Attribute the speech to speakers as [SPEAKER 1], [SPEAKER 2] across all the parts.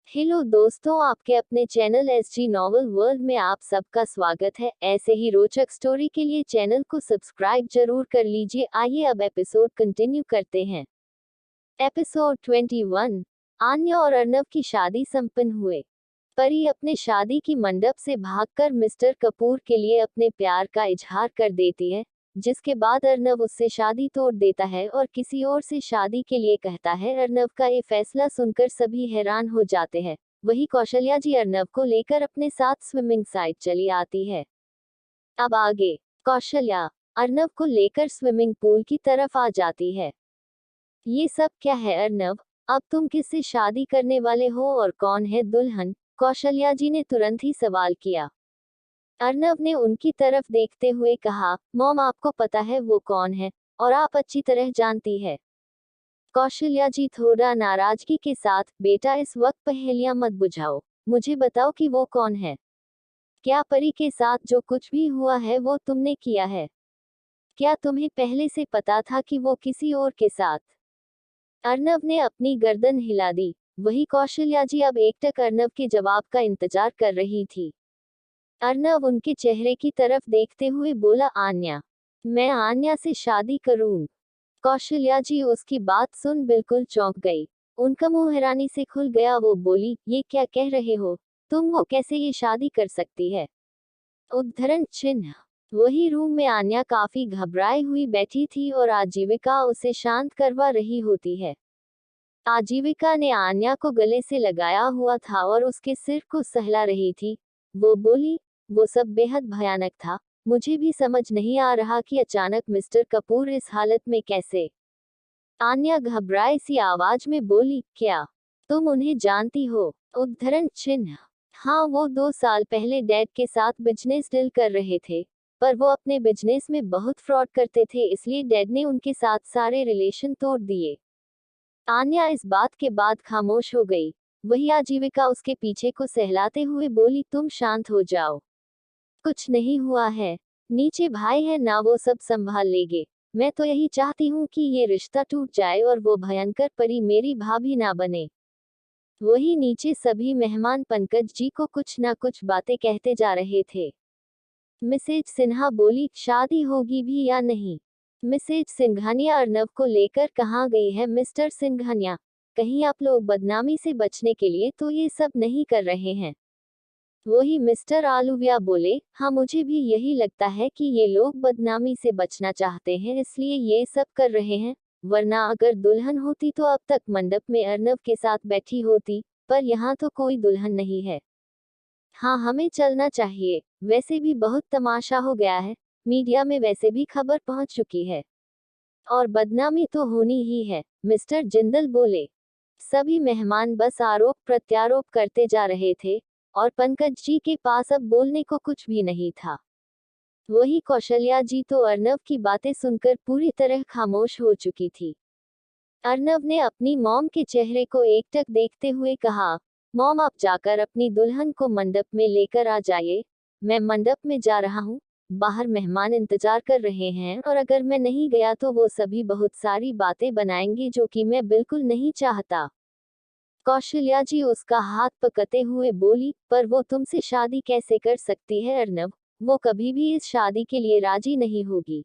[SPEAKER 1] Hello दोस्तों, आपके अपने चैनल एसजी नॉवल वर्ल्ड में आप सबका स्वागत है। ऐसे ही रोचक स्टोरी के लिए चैनल को सब्सक्राइब जरूर कर लीजिए। आइए अब एपिसोड कंटिन्यू करते हैं। एपिसोड 21। आन्या और अर्नव की शादी संपन्न हुए। परी अपने शादी की मंडप से भागकर मिस्टर कपूर के लिए अपने प्यार का इजहार कर देती है, जिसके बाद अर्नव उससे शादी तोड़ देता है और किसी और से शादी के लिए कहता है। अर्नव का ये फैसला सुनकर सभी हैरान हो जाते हैं। वही कौशल्या जी अर्नव को लेकर अपने साथ स्विमिंग साइड चली आती है। अब आगे कौशल्या अर्नव को लेकर स्विमिंग पूल की तरफ आ जाती है। ये सब क्या है अर्नव? अब तुम किससे शादी करने वाले हो और कौन है दुल्हन? कौशल्या जी ने तुरंत ही सवाल किया। अर्नव ने उनकी तरफ देखते हुए कहा, मॉम आपको पता है वो कौन है, और आप अच्छी तरह जानती है। कौशल्या जी थोड़ा नाराजगी के साथ, बेटा इस वक्त पहेलियां मत बुझाओ, मुझे बताओ कि वो कौन है। क्या परी के साथ जो कुछ भी हुआ है वो तुमने किया है? क्या तुम्हें पहले से पता था कि वो किसी और के साथ? अर्नव ने अपनी गर्दन हिला दी। वही कौशल्या जी अब एकटक अर्नव के जवाब का इंतजार कर रही थी। अर्नव उनके चेहरे की तरफ देखते हुए बोला, आन्या। मैं आन्या से शादी करूं? कौशल्या जी उसकी बात सुन बिल्कुल चौंक गई। उनका मुंह हैरानी से खुल गया। वो बोली, ये क्या कह रहे हो तुम? वो कैसे ये शादी कर सकती है? उद्धरण चिन्ह। वही रूम में आन्या काफी घबराई हुई बैठी थी और आजीविका उसे शांत करवा रही होती है। आजीविका ने आन्या को गले से लगाया हुआ था और उसके सिर को सहला रही थी। वो बोली, वो सब बेहद भयानक था। मुझे भी समझ नहीं आ रहा कि अचानक मिस्टर कपूर इस हालत में कैसे। आन्या घबराई सी आवाज में बोली, क्या तुम उन्हें जानती हो? उद्धरण चिन्ह। हाँ, वो 2 साल पहले डैड के साथ बिजनेस डील कर रहे थे, पर वो अपने बिजनेस में बहुत फ्रॉड करते थे, इसलिए डैड ने उनके साथ सारे रिलेशन तोड़ दिए। आन्या इस बात के बाद खामोश हो गई। वही आजीविका उसके पीछे को सहलाते हुए बोली, तुम शांत हो जाओ, कुछ नहीं हुआ है। नीचे भाई है ना, वो सब संभाल लेंगे। मैं तो यही चाहती हूँ कि ये रिश्ता टूट जाए और वो भयंकर परी मेरी भाभी ना बने। वही नीचे सभी मेहमान पंकज जी को कुछ ना कुछ बातें कहते जा रहे थे। मिसेज सिन्हा बोली, शादी होगी भी या नहीं? मिसेज सिंघानिया अर्नव को लेकर कहाँ गई है? मिस्टर सिंघानिया, कहीं आप लोग बदनामी से बचने के लिए तो ये सब नहीं कर रहे हैं? वही मिस्टर आलूविया बोले, हाँ मुझे भी यही लगता है कि ये लोग बदनामी से बचना चाहते हैं, इसलिए ये सब कर रहे हैं। वरना अगर दुल्हन होती तो अब तक मंडप में अर्नव के साथ बैठी होती, पर यहाँ तो कोई दुल्हन नहीं है। हाँ, हमें चलना चाहिए। वैसे भी बहुत तमाशा हो गया है, मीडिया में वैसे भी खबर पहुंच चुकी है, और बदनामी तो होनी ही है। मिस्टर जिंदल बोले। सभी मेहमान बस आरोप प्रत्यारोप करते जा रहे थे, और पंकज जी के पास अब बोलने को कुछ भी नहीं था। वही कौशल्या जी तो अर्नव की बातें सुनकर पूरी तरह खामोश हो चुकी थी। अर्नव ने अपनी मॉम के चेहरे को एकटक देखते हुए कहा, मॉम आप जाकर अपनी दुल्हन को मंडप में लेकर आ जाइए। मैं मंडप में जा रहा हूँ, बाहर मेहमान इंतजार कर रहे हैं, और अगर मैं नहीं गया तो वो सभी बहुत सारी बातें बनाएंगे जो कि मैं बिल्कुल नहीं चाहता। कौशल्या जी उसका हाथ पकड़ते हुए बोली, पर वो तुमसे शादी कैसे कर सकती है अर्नव? वो कभी भी इस शादी के लिए राजी नहीं होगी।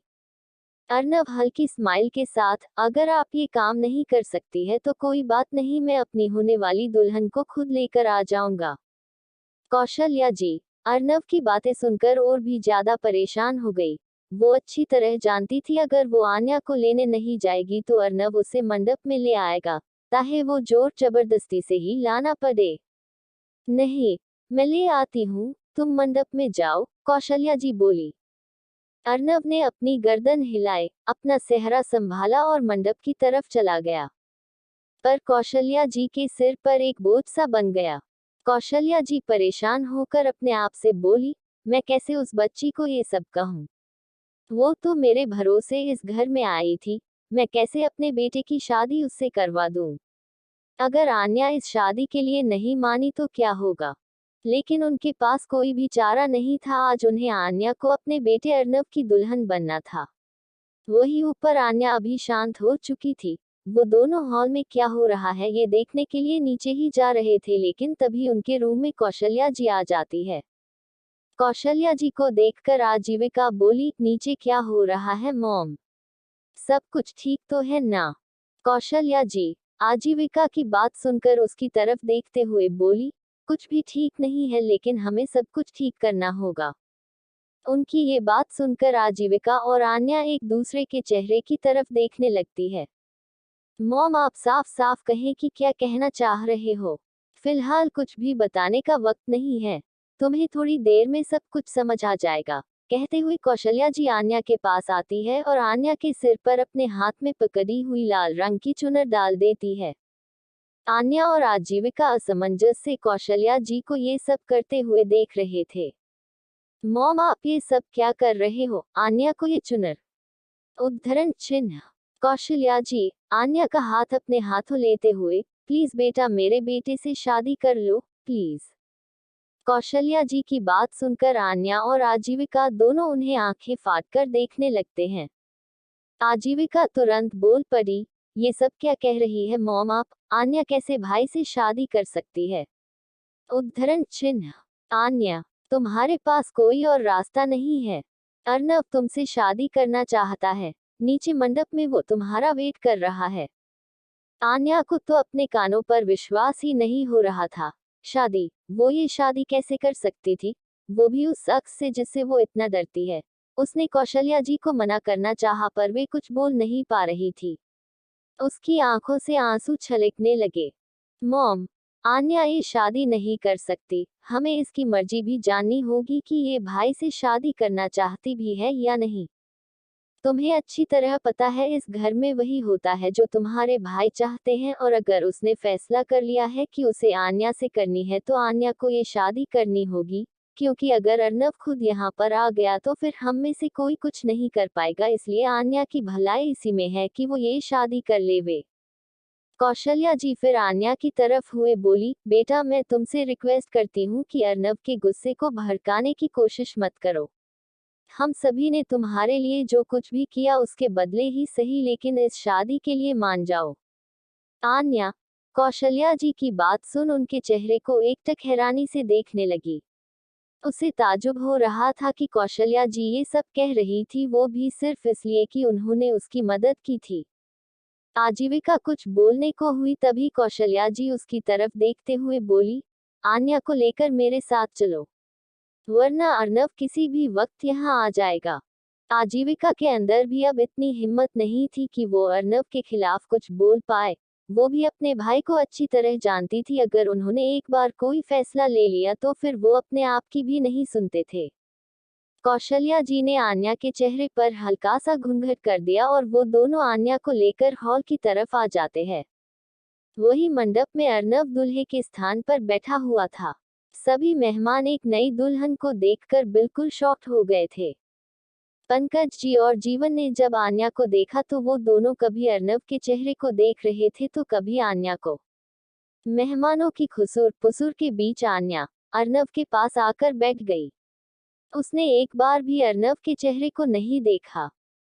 [SPEAKER 1] अर्नव हल्की स्माइल के साथ, अगर आप ये काम नहीं कर सकती है तो कोई बात नहीं, मैं अपनी होने वाली दुल्हन को खुद लेकर आ जाऊंगा। कौशल्या जी अर्नव की बातें सुनकर और भी ज्यादा परेशान हो गई। वो अच्छी तरह जानती थी अगर वो आन्या को लेने नहीं जाएगी तो अर्नव उसे मंडप में ले आएगा, चाहे वो जोर जबरदस्ती से ही लाना पड़े। नहीं, मैं ले आती हूँ, तुम मंडप में जाओ, कौशल्या जी बोली। अर्नव ने अपनी गर्दन हिलाए, अपना सेहरा संभाला और मंडप की तरफ चला गया। पर कौशल्या जी के सिर पर एक बोझ सा बन गया। कौशल्या जी परेशान होकर अपने आप से बोली, मैं कैसे उस बच्ची को ये सब कहूँ? वो तो मेरे भरोसे इस घर में आई थी, मैं कैसे अपने बेटे की शादी उससे करवा दूँ? अगर आन्या इस शादी के लिए नहीं मानी तो क्या होगा? लेकिन उनके पास कोई भी चारा नहीं था। आज उन्हें आन्या को अपने बेटे अर्नव की दुल्हन बनना था। वही ऊपर आन्या अभी शांत हो चुकी थी। वो दोनों हॉल में क्या हो रहा है ये देखने के लिए नीचे ही जा रहे थे, लेकिन तभी उनके रूम में कौशल्या जी आ जाती है। कौशल्या जी को देखकर आजीविका बोली, नीचे क्या हो रहा है मॉम? सब कुछ ठीक तो है ना? कौशल्या जी आजीविका की बात सुनकर उसकी तरफ देखते हुए बोली, कुछ भी ठीक नहीं है, लेकिन हमें सब कुछ ठीक करना होगा। उनकी ये बात सुनकर आजीविका और आन्या एक दूसरे के चेहरे की तरफ देखने लगती है। मॉम, आप साफ साफ कहें कि क्या कहना चाह रहे हो? फिलहाल कुछ भी बताने का वक्त नहीं है। तुम्हें थोड़ी देर में सब कुछ समझ आ जाएगा। कहते हुए कौशल्या जी आन्या के पास आती है और आन्या के सिर पर अपने हाथ में पकड़ी हुई लाल रंग की चुनर डाल देती है। आन्या और आजीविका असमंजस से कौशल्या जी को ये सब करते हुए देख रहे थे। मॉम, आप ये सब क्या कर रहे हो? आन्या को ये चुनर, उद्धरण चिन्ह। कौशल्या जी आन्या का हाथ अपने हाथों लेते हुए, प्लीज बेटा, मेरे बेटे से शादी कर लो, प्लीज। कौशल्या जी की बात सुनकर आन्या और आजीविका दोनों उन्हें आंखें फाड़ कर देखने लगते हैं। आजीविका तुरंत बोल पड़ी, ये सब क्या कह रही है मॉम आप? आन्या कैसे भाई से शादी कर सकती है? उद्धरण चिन्ह। आन्या, तुम्हारे पास कोई और रास्ता नहीं है। अर्नव तुमसे शादी करना चाहता है। नीचे मंडप में वो तुम्हारा वेट कर रहा है। आन्या को तो अपने कानों पर विश्वास ही नहीं हो रहा था। शादी? वो ये शादी कैसे कर सकती थी? वो भी उस शख्स से जिससे वो इतना डरती है। उसने कौशल्या जी को मना करना चाहा, पर वे कुछ बोल नहीं पा रही थी। उसकी आंखों से आंसू छलकने लगे। मॉम, आन्या ये शादी नहीं कर सकती। हमें इसकी मर्जी भी जाननी होगी कि ये भाई से शादी करना चाहती भी है या नहीं। तुम्हें अच्छी तरह पता है इस घर में वही होता है जो तुम्हारे भाई चाहते हैं, और अगर उसने फैसला कर लिया है कि उसे आन्या से करनी है तो आन्या को ये शादी करनी होगी, क्योंकि अगर अर्नव खुद यहाँ पर आ गया तो फिर हम में से कोई कुछ नहीं कर पाएगा। इसलिए आन्या की भलाई इसी में है कि वो ये शादी कर लेवे। कौशल्या जी फिर आन्या की तरफ हुए बोली, बेटा, मैं तुमसे रिक्वेस्ट करती हूँ कि अर्नव के गुस्से को भड़काने की कोशिश मत करो। हम सभी ने तुम्हारे लिए जो कुछ भी किया उसके बदले ही सही, लेकिन इस शादी के लिए मान जाओ। आन्या कौशल्या जी की बात सुन उनके चेहरे को एकटक हैरानी से देखने लगी। उसे ताजुब हो रहा था कि कौशल्या जी ये सब कह रही थी, वो भी सिर्फ इसलिए कि उन्होंने उसकी मदद की थी। आजीविका कुछ बोलने को हुई, तभी कौशल्या जी उसकी तरफ देखते हुए बोली, आन्या को लेकर मेरे साथ चलो, वरना अर्नव किसी भी वक्त यहाँ आ जाएगा। आजीविका के अंदर भी अब इतनी हिम्मत नहीं थी कि वो अर्नव के खिलाफ कुछ बोल पाए। वो भी अपने भाई को अच्छी तरह जानती थी, अगर उन्होंने एक बार कोई फैसला ले लिया तो फिर वो अपने आप की भी नहीं सुनते थे। कौशल्या जी ने आन्या के चेहरे पर हल्का सा घूंघट कर दिया और वो दोनों आन्या को लेकर हॉल की तरफ आ जाते हैं। वही मंडप में अर्नव दूल्हे के स्थान पर बैठा हुआ था। सभी मेहमान एक नई दुल्हन को देखकर बिल्कुल शॉक्ड हो गए थे। पंकज जी और जीवन ने जब आन्या को देखा तो वो दोनों कभी अर्नव के चेहरे को देख रहे थे तो कभी आन्या को। मेहमानों की खुसुर पुसुर के बीच आन्या अर्नव के पास आकर बैठ गई। उसने एक बार भी अर्नव के चेहरे को नहीं देखा।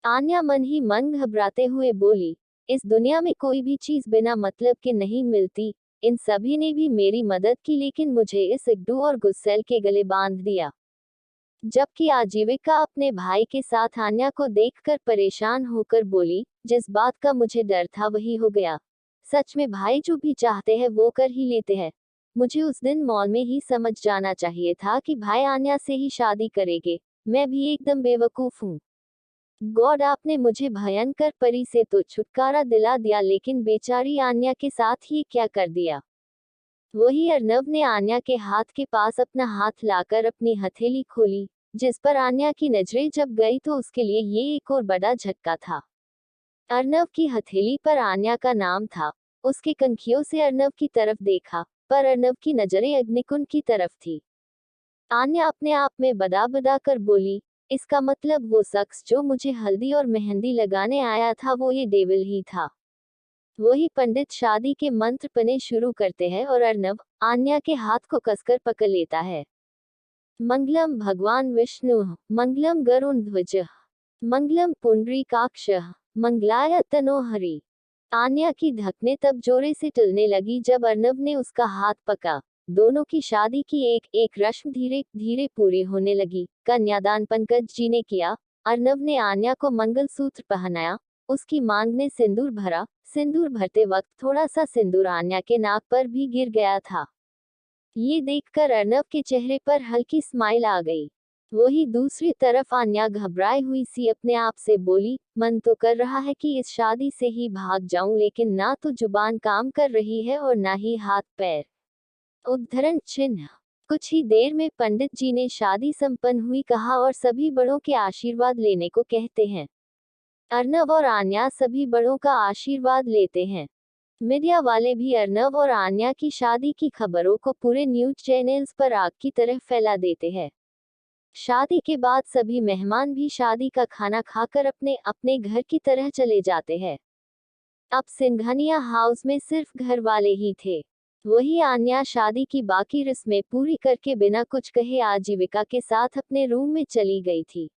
[SPEAKER 1] आन्या मन ही मन घबराते हुए बोली, इस दुनिया में कोई भी चीज बिना मतलब के नहीं मिलती। इन सभी ने भी मेरी मदद की, लेकिन मुझे इस इड्डू और गुस्सेल के गले बांध दिया। जबकि आजीविका अपने भाई के साथ आन्या को देखकर परेशान होकर बोली, जिस बात का मुझे डर था वही हो गया। सच में भाई जो भी चाहते हैं वो कर ही लेते हैं। मुझे उस दिन मॉल में ही समझ जाना चाहिए था कि भाई आन्या से ही शादी करेंगे। मैं भी एकदम बेवकूफ हूँ। गॉड, आपने मुझे भयंकर परी से तो छुटकारा दिला दिया, लेकिन बेचारी आन्या के साथ ही क्या कर दिया। वही अर्नव ने आन्या के हाथ के पास अपना हाथ लाकर अपनी हथेली खोली, जिस पर आन्या की नजरें जब गई तो उसके लिए ये एक और बड़ा झटका था। अर्नव की हथेली पर आन्या का नाम था। उसके कनखियों से अर्नव की तरफ देखा, पर अर्नव की नजरें अग्निकुंड की तरफ थी। आन्या अपने आप में बदा बदा कर बोली, इसका मतलब वो शख्स जो मुझे हल्दी और मेहंदी लगाने आया था वो ये डेविल ही था। वही पंडित शादी के मंत्र पढ़ने शुरू करते हैं और अर्नव आन्या के हाथ को कसकर पकड़ लेता है। मंगलम भगवान विष्णु, मंगलम गरुण ध्वज, मंगलम पुंडरीकाक्ष, मंगलाय तनोहरि। आन्या की धकने तब जोरे से टलने लगी जब अर्नव ने उसका हाथ पकड़ा। दोनों की शादी की एक एक रस्म धीरे धीरे पूरी होने लगी। कन्यादान पंकज जी ने किया। अर्नव ने आन्या को मंगलसूत्र पहनाया। उसकी मांग में सिंदूर भरा। सिंदूर भरते वक्त थोड़ा सा सिंदूर आन्या के नाक पर भी गिर गया था। ये देखकर अर्नव के चेहरे पर हल्की स्माइल आ गई। वही दूसरी तरफ आन्या घबराई हुई सी अपने आप से बोली, मन तो कर रहा है कि इस शादी से ही भाग जाऊं, लेकिन ना तो जुबान काम कर रही है और ना ही हाथ पैर। उद्धरण चिन्ह। कुछ ही देर में पंडित जी ने शादी संपन्न हुई कहा और सभी बड़ों के आशीर्वाद लेने को कहते हैं। अर्नव और आन्या सभी बड़ों का आशीर्वाद लेते हैं। मीडिया वाले भी अर्नव और आन्या की शादी की खबरों को पूरे न्यूज चैनल्स पर आग की तरह फैला देते हैं। शादी के बाद सभी मेहमान भी शादी का खाना खाकर अपने अपने घर की तरह चले जाते हैं। अब सिंघानिया हाउस में सिर्फ घर वाले ही थे। वही आन्या शादी की बाकी रस्में पूरी करके बिना कुछ कहे आजीविका के साथ अपने रूम में चली गई थी।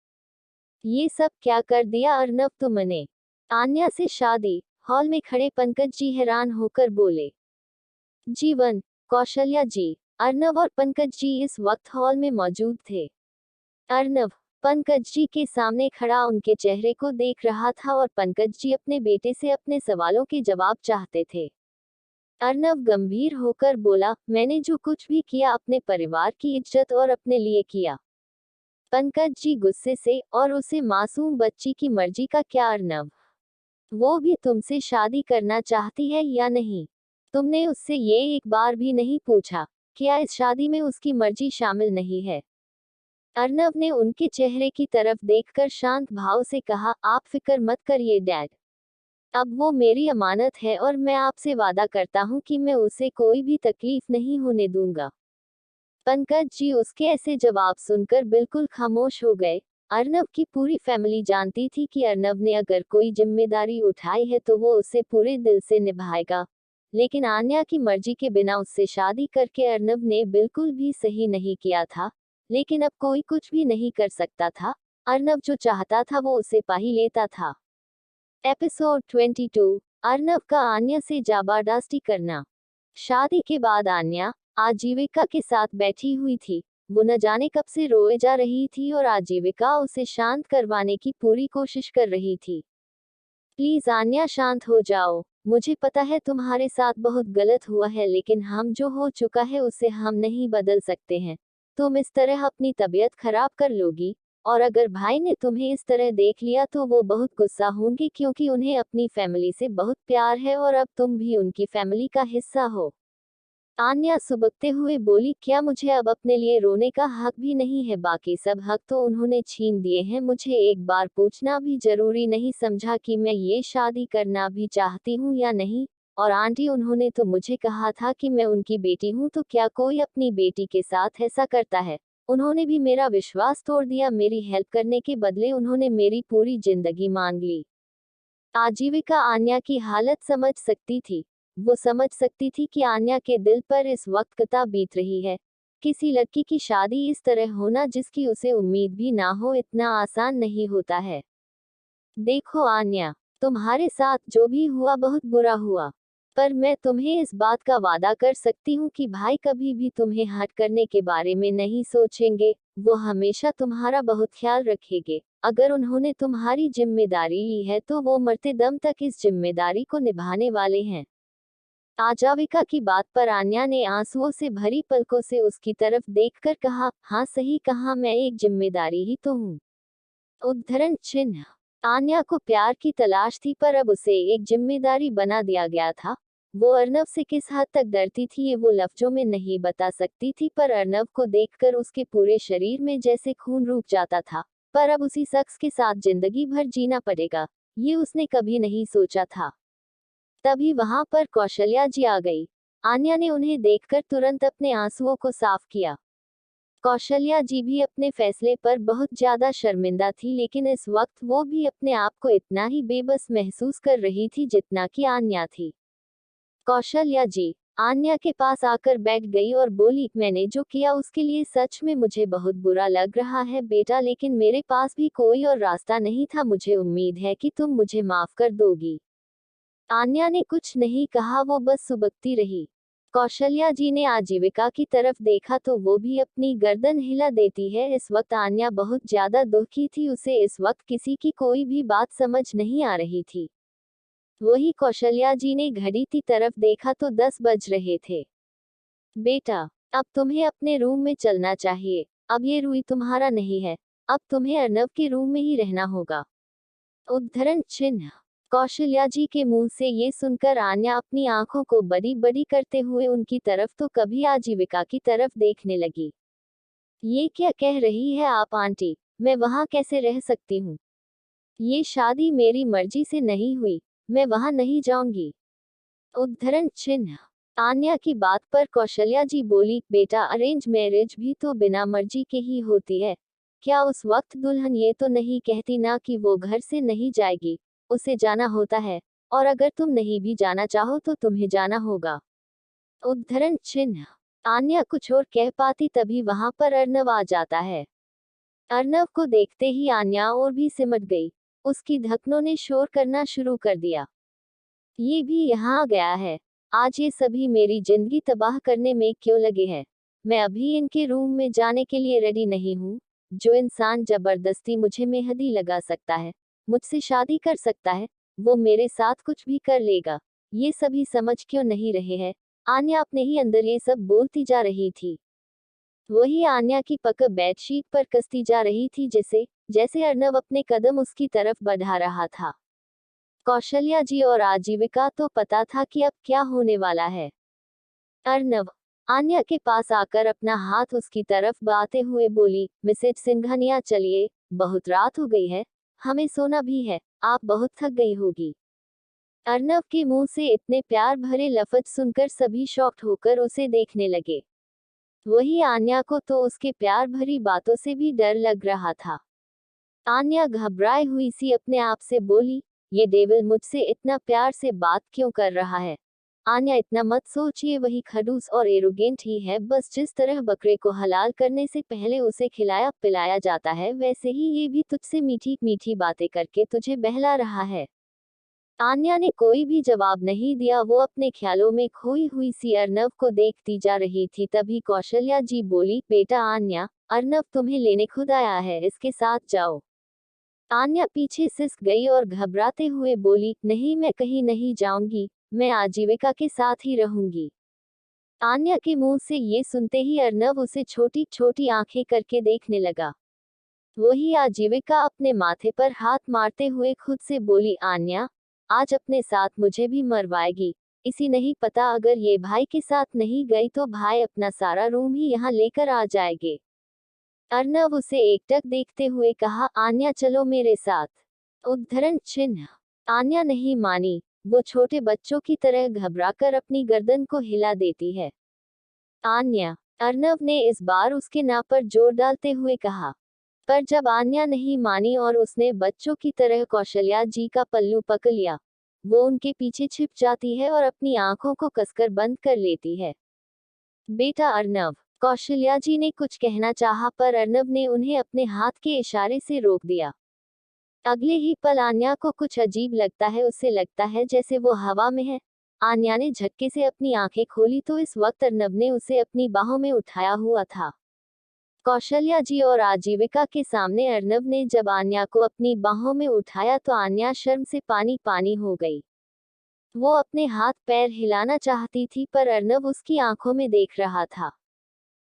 [SPEAKER 1] ये सब क्या कर दिया अर्नव तुमने? आन्या से शादी हॉल में खड़े पंकज जी हैरान होकर बोले। जीवन, कौशल्या जी। अर्नव और पंकज जी इस वक्त हॉल में मौजूद थे। अर्नव पंकज जी के सामने खड़ा उनके चेहरे को देख रहा था और पंकज जी अपने बेटे से अपने सवालों के जवाब चाहते थे। अर्नव गंभीर होकर बोला, मैंने जो कुछ भी किया अपने परिवार की इज्जत और अपने लिए किया। पंकज जी गुस्से से, और उसे मासूम बच्ची की मर्जी का क्या अर्नव? वो भी तुमसे शादी करना चाहती है या नहीं? तुमने उससे ये एक बार भी नहीं पूछा? क्या इस शादी में उसकी मर्जी शामिल नहीं है? अर्नव ने उनके चेहरे की तरफ देखकर शांत भाव से कहा, आप फिक्र मत करिए डैड। अब वो मेरी अमानत है और मैं आपसे वादा करता हूँ कि मैं उसे कोई भी तकलीफ नहीं होने दूंगा। पंकज जी उसके ऐसे जवाब सुनकर बिल्कुल खामोश हो गए। अर्नव की पूरी फैमिली जानती थी कि अर्नव ने अगर कोई जिम्मेदारी उठाई है तो वो उसे पूरे दिल से निभाएगा। लेकिन आन्या की मर्जी के बिना उससे शादी करके अर्नव ने बिल्कुल भी सही नहीं किया था। लेकिन अब कोई कुछ भी नहीं कर सकता था। अर्नव जो चाहता था वो उसे पा ही लेता था। एपिसोड 22। अर्नव का आन्या से जबरदस्ती करना। शादी के बाद आन्या आजीविका के साथ बैठी हुई थी। वो न जाने कब से रोए जा रही थी और आजीविका उसे शांत करवाने की पूरी कोशिश कर रही थी। प्लीज आन्या शांत हो जाओ। मुझे पता है तुम्हारे साथ बहुत गलत हुआ है, लेकिन हम जो हो चुका है उसे हम नहीं बदल सकते हैं। तुम इस तरह अपनी तबीयत खराब कर लोगी, और अगर भाई ने तुम्हें इस तरह देख लिया तो वो बहुत गुस्सा होंगे, क्योंकि उन्हें अपनी फैमिली से बहुत प्यार है और अब तुम भी उनकी फैमिली का हिस्सा हो। आन्या सुबकते हुए बोली, क्या मुझे अब अपने लिए रोने का हक भी नहीं है? बाकी सब हक तो उन्होंने छीन दिए हैं। मुझे एक बार पूछना भी जरूरी नहीं समझा कि मैं ये शादी करना भी चाहती हूँ या नहीं? और आंटी, उन्होंने तो मुझे कहा था कि मैं उनकी बेटी हूँ, तो क्या कोई अपनी बेटी के साथ ऐसा करता है? उन्होंने भी मेरा विश्वास तोड़ दिया। मेरी हेल्प करने के बदले उन्होंने मेरी पूरी जिंदगी मांग ली। आजीविका आन्या की हालत समझ सकती थी। वो समझ सकती थी कि आन्या के दिल पर इस वक्त कितना बीत रही है। किसी लड़की की शादी इस तरह होना जिसकी उसे उम्मीद भी ना हो, इतना आसान नहीं होता है। देखो आन्या, तुम्हारे साथ जो भी हुआ बहुत बुरा हुआ, पर मैं तुम्हें इस बात का वादा कर सकती हूँ कि भाई कभी भी तुम्हें हर्ट करने के बारे में नहीं सोचेंगे। वो हमेशा तुम्हारा बहुत ख्याल रखेंगे। अगर उन्होंने तुम्हारी जिम्मेदारी ली है तो वो मरते दम तक इस जिम्मेदारी को निभाने वाले हैं। आजीविका की बात पर आन्या ने आंसुओं से भरी पलकों से उसकी तरफ देखकर कहा, हाँ सही कहा, मैं एक जिम्मेदारी ही तो हूँ। उद्धरण चिन्ह। आन्या को प्यार की तलाश थी, पर अब उसे एक जिम्मेदारी बना दिया गया था। वो अर्नव से किस हद तक डरती थी ये वो लफ्जों में नहीं बता सकती थी, पर अर्नव को देखकर उसके पूरे शरीर में जैसे खून रुक जाता था। पर अब उसी शख्स के साथ जिंदगी भर जीना पड़ेगा, ये उसने कभी नहीं सोचा था। तभी वहां पर कौशल्या जी आ गई। आन्या ने उन्हें देखकर तुरंत अपने आंसुओं को साफ किया। कौशल्या जी भी अपने फैसले पर बहुत ज्यादा शर्मिंदा थी, लेकिन इस वक्त वो भी अपने आप को इतना ही बेबस महसूस कर रही थी जितना कि आन्या थी। कौशल्या जी आन्या के पास आकर बैठ गई और बोली, मैंने जो किया उसके लिए सच में मुझे बहुत बुरा लग रहा है बेटा, लेकिन मेरे पास भी कोई और रास्ता नहीं था। मुझे उम्मीद है कि तुम मुझे माफ कर दोगी। आन्या ने कुछ नहीं कहा, वो बस सुबकती रही। कौशल्या जी ने आजीविका की तरफ देखा तो वो भी अपनी गर्दन हिला देती है। इस वक्त आन्या बहुत ज्यादा दुखी थी, उसे इस वक्त किसी की कोई भी बात समझ नहीं आ रही थी। वही कौशल्या जी ने घड़ी की तरफ देखा तो 10 बज रहे थे। बेटा, अब तुम्हें अपने रूम में चलना चाहिए। अब ये रूई तुम्हारा नहीं है। अब तुम्हें अर्नव के रूम में ही रहना होगा। उद्धरण चिन्ह। कौशल्या जी के मुंह से ये सुनकर आन्या अपनी आंखों को बड़ी बड़ी करते हुए उनकी तरफ तो कभी आजीविका की तरफ देखने लगी। ये क्या कह रही है आप आंटी? मैं वहां कैसे रह सकती हूँ? ये शादी मेरी मर्जी से नहीं हुई। मैं वहां नहीं जाऊंगी। उद्धरण चिन्ह। आन्या की बात पर कौशल्या जी बोली, बेटा, अरेंज मैरिज भी तो बिना मर्जी के ही होती है। क्या उस वक्त दुल्हन ये तो नहीं कहती ना कि वो घर से नहीं जाएगी, उसे जाना होता है। और अगर तुम नहीं भी जाना चाहो तो तुम्हें जाना होगा। उद्धरण चिन्ह। आन्या कुछ और कह पाती तभी वहां पर अर्नव आ जाता है। अर्नव को देखते ही आन्या और भी सिमट गई। उसकी धकनों ने शोर करना शुरू कर दिया। ये भी यहाँ आ गया है। आज ये सभी मेरी जिंदगी तबाह करने में क्यों लगे हैं? मैं अभी इनके रूम में जाने के लिए रेडी नहीं हूँ। जो इंसान जबरदस्ती मुझे मेहंदी लगा सकता है, मुझसे शादी कर सकता है, वो मेरे साथ कुछ भी कर लेगा। ये सभी समझ क्यों नहीं रहे हैं? आन्या अपने ही अंदर ये सब बोलती जा रही थी। वही आन्या की पकड़ बेडशीट पर कसती जा रही थी, जैसे जैसे अर्नव अपने कदम उसकी तरफ बढ़ा रहा था। कौशल्या जी और आजीविका तो पता था कि अब क्या होने वाला है। अर्नव आन्या के पास आकर अपना हाथ उसकी तरफ बढ़ाते हुए बोली, मिसेज सिंघानिया, चलिए, बहुत रात हो गई है, हमें सोना भी है, आप बहुत थक गई होगी। अर्नव के मुंह से इतने प्यार भरे लफ्ज सुनकर सभी शॉक्ड होकर उसे देखने लगे। वही आन्या को तो उसके प्यार भरी बातों से भी डर लग रहा था। आन्या घबराई हुई सी अपने आप से बोली, ये डेविल मुझसे इतना प्यार से बात क्यों कर रहा है? आन्या, इतना मत सोचिए, वही खड़ूस और एरोगेंट ही है। बस जिस तरह बकरे को हलाल करने से पहले उसे खिलाया पिलाया जाता है, वैसे ही ये भी तुझसे मीठी मीठी बातें करके तुझे बहला रहा है। आन्या ने कोई भी जवाब नहीं दिया, वो अपने ख्यालों में खोई हुई सी अर्नव को देखती जा रही थी। तभी कौशल्या जी बोली, बेटा आन्या, अर्नव तुम्हें लेने खुद आया है, इसके साथ जाओ। आन्या पीछे सिसक गई और घबराते हुए बोली, नहीं, मैं कहीं नहीं जाऊंगी, मैं आजीविका के साथ ही रहूंगी। आन्या के मुंह से ये सुनते ही अर्नव उसे छोटी छोटी आंखें करके देखने लगा। वही आजीविका अपने माथे पर हाथ मारते हुए खुद से बोली, आन्या, आज अपने साथ मुझे भी मरवाएगी। इसी नहीं पता, अगर ये भाई के साथ नहीं गई तो भाई अपना सारा रूम ही यहाँ लेकर आ जाएंगे। अर्नव उसे एकटक देखते हुए कहा, आन्या, चलो मेरे साथ। उद्धरण चिन्ह। आन्या नहीं मानी। वो छोटे बच्चों की तरह घबराकर अपनी गर्दन को हिला देती है। आन्या, अर्नव ने इस बार उसके ना पर जोर डालते हुए कहा। पर जब आन्या नहीं मानी और उसने बच्चों की तरह कौशल्या जी का पल्लू पकड़ लिया, वो उनके पीछे छिप जाती है और अपनी आंखों को कसकर बंद कर लेती है। बेटा अर्नव, कौशल्या जी ने कुछ कहना चाहा पर अर्नव ने उन्हें अपने हाथ के इशारे से रोक दिया। अगले ही पल आन्या को कुछ अजीब लगता है, उसे लगता है जैसे वो हवा में है। आन्या ने झटके से अपनी आंखें खोली तो इस वक्त अर्नव ने उसे अपनी बाहों में उठाया हुआ था। कौशल्या जी और आजीविका के सामने अर्नव ने जब आन्या को अपनी बाहों में उठाया तो आन्या शर्म से पानी पानी हो गई। वो अपने हाथ पैर हिलाना चाहती थी पर अर्नव उसकी आंखों में देख रहा था।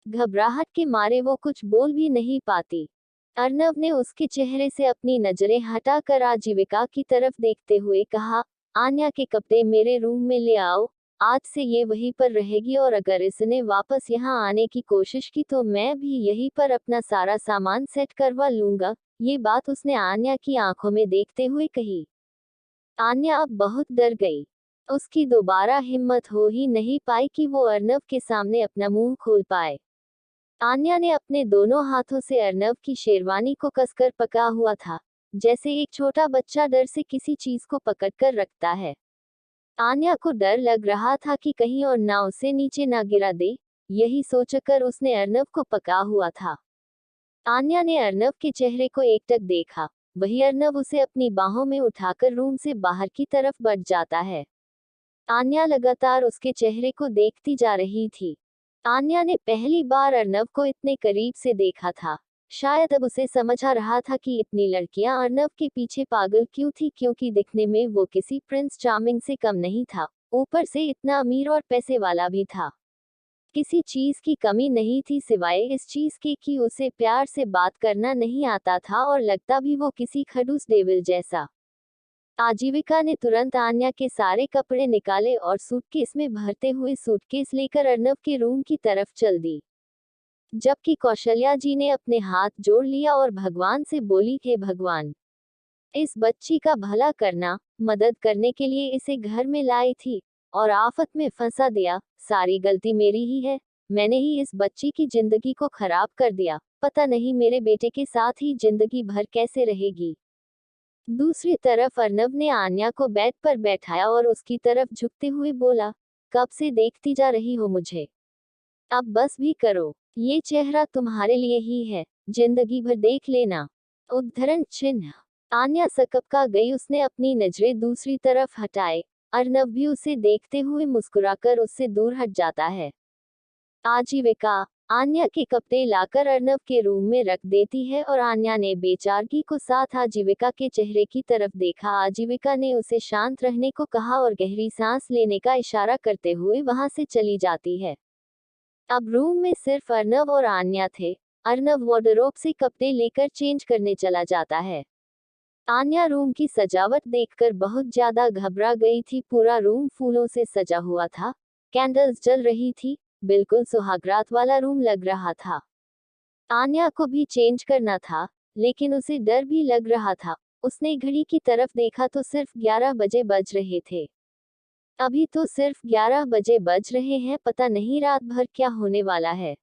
[SPEAKER 1] घबराहट के मारे वो कुछ बोल भी नहीं पाती। अर्नव ने उसके चेहरे से अपनी नजरें हटाकर आजीविका की तरफ देखते हुए कहा, आन्या के कपड़े मेरे रूम में ले आओ, आज से ये वहीं पर रहेगी और अगर इसने वापस यहाँ आने की कोशिश की तो मैं भी यहीं पर अपना सारा सामान सेट करवा लूंगा। ये बात उसने आन्या की आंखों में देखते हुए कही। आन्या अब बहुत डर गई। उसकी दोबारा हिम्मत हो ही नहीं पाई कि वो अर्नव के सामने अपना मुंह खोल पाए। आन्या ने अपने दोनों हाथों से अर्नव की शेरवानी को कसकर पकड़ा हुआ था, जैसे एक छोटा बच्चा डर से किसी चीज को पकड़कर रखता है। आन्या को डर लग रहा था कि कहीं और ना उसे नीचे ना गिरा दे, यही सोचकर उसने अर्नव को पकड़ा हुआ था। आन्या ने अर्नव के चेहरे को एकटक देखा, वही अर्नव उसे अपनी बाहों में उठाकर रूम से बाहर की तरफ बढ़ जाता है। आन्या लगातार उसके चेहरे को देखती जा रही थी। आन्या ने पहली बार अर्नव को इतने करीब से देखा था। शायद अब उसे समझ आ रहा था कि इतनी लड़कियां अर्नव के पीछे पागल क्यों थी, क्योंकि दिखने में वो किसी प्रिंस चार्मिंग से कम नहीं था, ऊपर से इतना अमीर और पैसे वाला भी था। किसी चीज की कमी नहीं थी सिवाय इस चीज के कि उसे प्यार से बात करना नहीं आता था, और लगता भी वो किसी खड़ूस डेविल जैसा। आजीविका ने तुरंत आन्या के सारे कपड़े निकाले और सूटकेस में भरते हुए सूटकेस लेकर अर्नव के रूम की तरफ चल दी। जबकि कौशल्या जी ने अपने हाथ जोड़ लिया और भगवान से बोली, हे भगवान, इस बच्ची का भला करना, मदद करने के लिए इसे घर में लाई थी और आफत में फंसा दिया। सारी गलती मेरी ही है, मैंने ही इस बच्ची की जिंदगी को खराब कर दिया। पता नहीं मेरे बेटे के साथ ही जिंदगी भर कैसे रहेगी। दूसरी तरफ अर्नव ने आन्या को बेड पर बैठाया और उसकी तरफ झुकते हुए बोला, कब से देखती जा रही हो मुझे, अब बस भी करो, ये चेहरा तुम्हारे लिए ही है, जिंदगी भर देख लेना। उद्धरण चिन्ह। आन्या सकपका गई, उसने अपनी नजरें दूसरी तरफ हटाए। अर्नव भी उसे देखते हुए मुस्कुराकर उससे दूर हट जाता है। आजीविका आन्या के कपड़े लाकर अर्नव के रूम में रख देती है और आन्या ने बेचारगी को साथ आजीविका के चेहरे की तरफ देखा। आजीविका ने उसे शांत रहने को कहा और गहरी सांस लेने का इशारा करते हुए वहां से चली जाती है। अब रूम में सिर्फ अर्नव और आन्या थे। अर्नव वार्डरोब से कपड़े लेकर चेंज करने चला जाता है। आन्या रूम की सजावट देखकर बहुत ज्यादा घबरा गई थी। पूरा रूम फूलों से सजा हुआ था, कैंडल्स जल रही थी, बिल्कुल सुहागरात वाला रूम लग रहा था। आन्या को भी चेंज करना था, लेकिन उसे डर भी लग रहा था। उसने घड़ी की तरफ देखा तो सिर्फ 11 बजे बज रहे थे। अभी तो सिर्फ 11 बजे बज रहे हैं, पता नहीं रात भर क्या होने वाला है।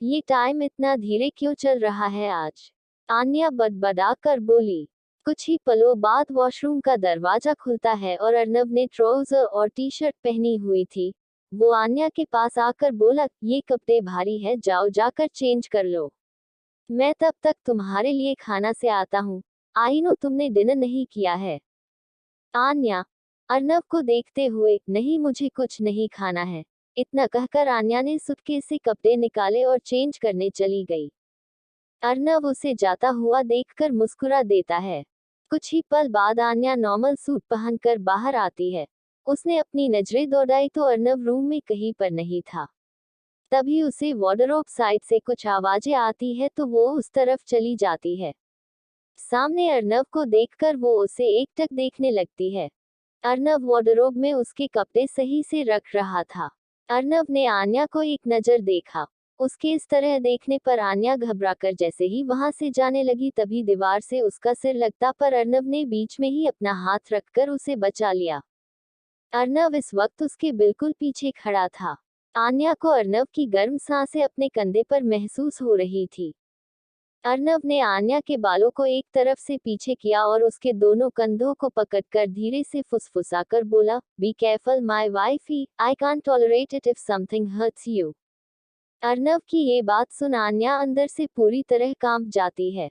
[SPEAKER 1] ये टाइम इतना धीरे क्यों चल रहा है आज, आन्या बड़बड़ा कर बोली। कुछ ही पलों बाद वॉशरूम का दरवाजा खुलता है और अर्नव ने ट्राउजर और टी शर्ट पहनी हुई थी। वो आन्या के पास आकर बोला, ये कपड़े भारी है, जाओ जाकर चेंज कर लो, मैं तब तक तुम्हारे लिए खाना से आता हूँ। आई नो तुमने डिनर नहीं किया है। आन्या अर्नव को देखते हुए, नहीं मुझे कुछ नहीं खाना है। इतना कहकर आन्या ने सूटकेस से कपड़े निकाले और चेंज करने चली गई। अर्नव उसे जाता हुआ देखकर मुस्कुरा देता है। कुछ ही पल बाद आन्या नॉर्मल सूट पहनकर बाहर आती है। उसने अपनी नजरें दौड़ाई तो अर्नव रूम में कहीं पर नहीं था। तभी उसे वार्डरोब साइड से कुछ आवाजें आती है तो वो उस तरफ चली जाती है। सामने अर्नव को देखकर वो उसे एकटक देखने लगती है। अर्नव वार्डरोब में उसके कपड़े सही से रख रहा था। अर्नव ने आन्या को एक नजर देखा। उसके इस तरह देखने पर आन्या घबराकर जैसे ही वहां से जाने लगी, तभी दीवार से उसका सिर लगता पर अर्नव ने बीच में ही अपना हाथ रखकर उसे बचा लिया। अर्नव इस वक्त उसके बिल्कुल पीछे खड़ा था। आन्या को अर्नव की गर्म सांसें अपने कंधे पर महसूस हो रही थी। अर्नव ने आन्या के बालों को एक तरफ से पीछे किया और उसके दोनों कंधों को पकड़कर धीरे से फुसफुसाकर बोला, be careful my wifey, I can't tolerate it if something hurts you. Arnav की ये बात सुन आन्या अंदर से पूरी तरह कांप जाती है।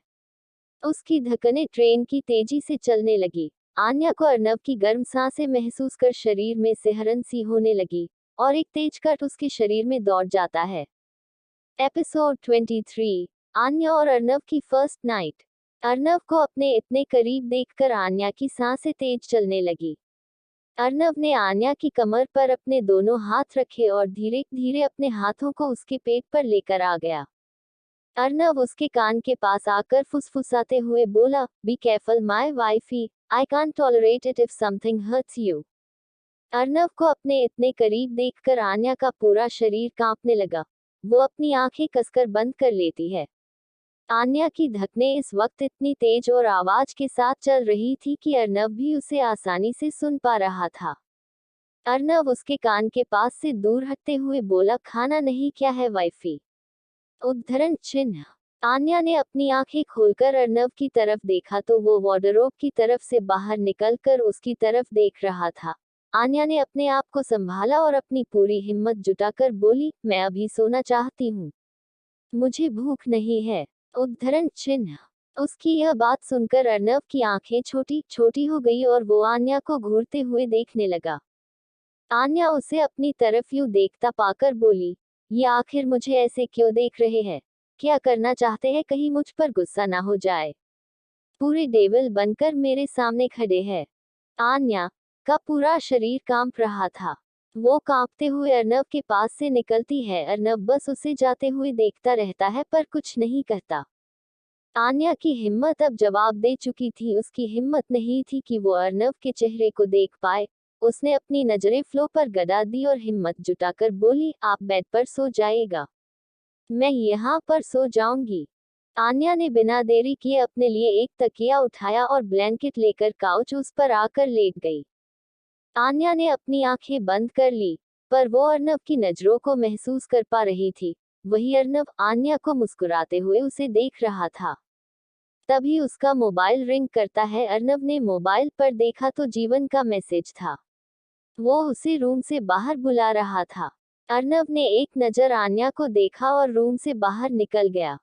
[SPEAKER 1] उसकी धड़कनें ट्रेन की तेजी से चलने लगी। आन्या को अर्नव की गर्म सांसें महसूस कर शरीर में सिहरन सी होने लगी और एक तेज कट उसके शरीर में दौड़ जाता है। एपिसोड 23, आन्या और अर्नव की फर्स्ट नाइट। अर्नव को अपने इतने करीब देखकर आन्या की सांसें तेज चलने लगी। अर्नव ने आन्या की कमर पर अपने दोनों हाथ रखे और धीरे धीरे अपने हाथों को उसके पेट पर लेकर आ गया। अर्नव उसके कान के पास आकर फुसफुसाते हुए बोला, be careful my wifey, I can't tolerate it if something hurts you. Arnav को अपने इतने करीब देखकर आन्या का पूरा शरीर कांपने लगा। वो अपनी आंखें कसकर बंद कर लेती है। आन्या की धड़कनें इस वक्त इतनी तेज और आवाज के साथ चल रही थी कि अर्नव भी उसे आसानी से सुन पा रहा था। अर्नव उसके कान के पास से दूर हटते हुए बोला, खाना नहीं क्या है वाइफी। उद्धरण चिन्ह। आन्या ने अपनी आंखें खोलकर अर्नव की तरफ देखा तो वो वार्डरोब की तरफ से बाहर निकलकर उसकी तरफ देख रहा था। आन्या ने अपने आप को संभाला और अपनी पूरी हिम्मत जुटाकर बोली, मैं अभी सोना चाहती हूँ, मुझे भूख नहीं है। उद्धरण चिन्ह। उसकी यह बात सुनकर अर्नव की आंखें छोटी छोटी हो गई और वो आन्या को घूरते हुए देखने लगा। आन्या उसे अपनी तरफ यूं देखता पाकर बोली, ये आखिर मुझे ऐसे क्यों देख रहे हैं? क्या करना चाहते हैं? कहीं मुझ पर गुस्सा ना हो जाए। पूरे डेविल बनकर मेरे सामने खड़े हैं। आन्या का पूरा शरीर कांप रहा था। वो कांपते हुए अर्नव के पास से निकलती है। अर्नव बस उसे जाते हुए देखता रहता है पर कुछ नहीं कहता। आन्या की हिम्मत अब जवाब दे चुकी थी। उसकी हिम्मत नहीं थी कि वो अर्नव के चेहरे को देख पाए। उसने अपनी नजरें फ्लो पर गड़ा दी और हिम्मत जुटाकर बोली, आप बेड पर सो जाइएगा, मैं यहाँ पर सो जाऊंगी। आन्या ने बिना देरी किए अपने लिए एक तकिया उठाया और ब्लैंकेट लेकर काउच उस पर आकर लेट गई। आन्या ने अपनी आंखें बंद कर ली, पर वो अर्नव की नजरों को महसूस कर पा रही थी। वही अर्नव आन्या को मुस्कुराते हुए उसे देख रहा था। तभी उसका मोबाइल रिंग करता है। अर्नव ने मोबाइल पर देखा तो जीवन का मैसेज था। वो उसे रूम से बाहर बुला रहा था। अर्नव ने एक नजर आन्या को देखा और रूम से बाहर निकल गया।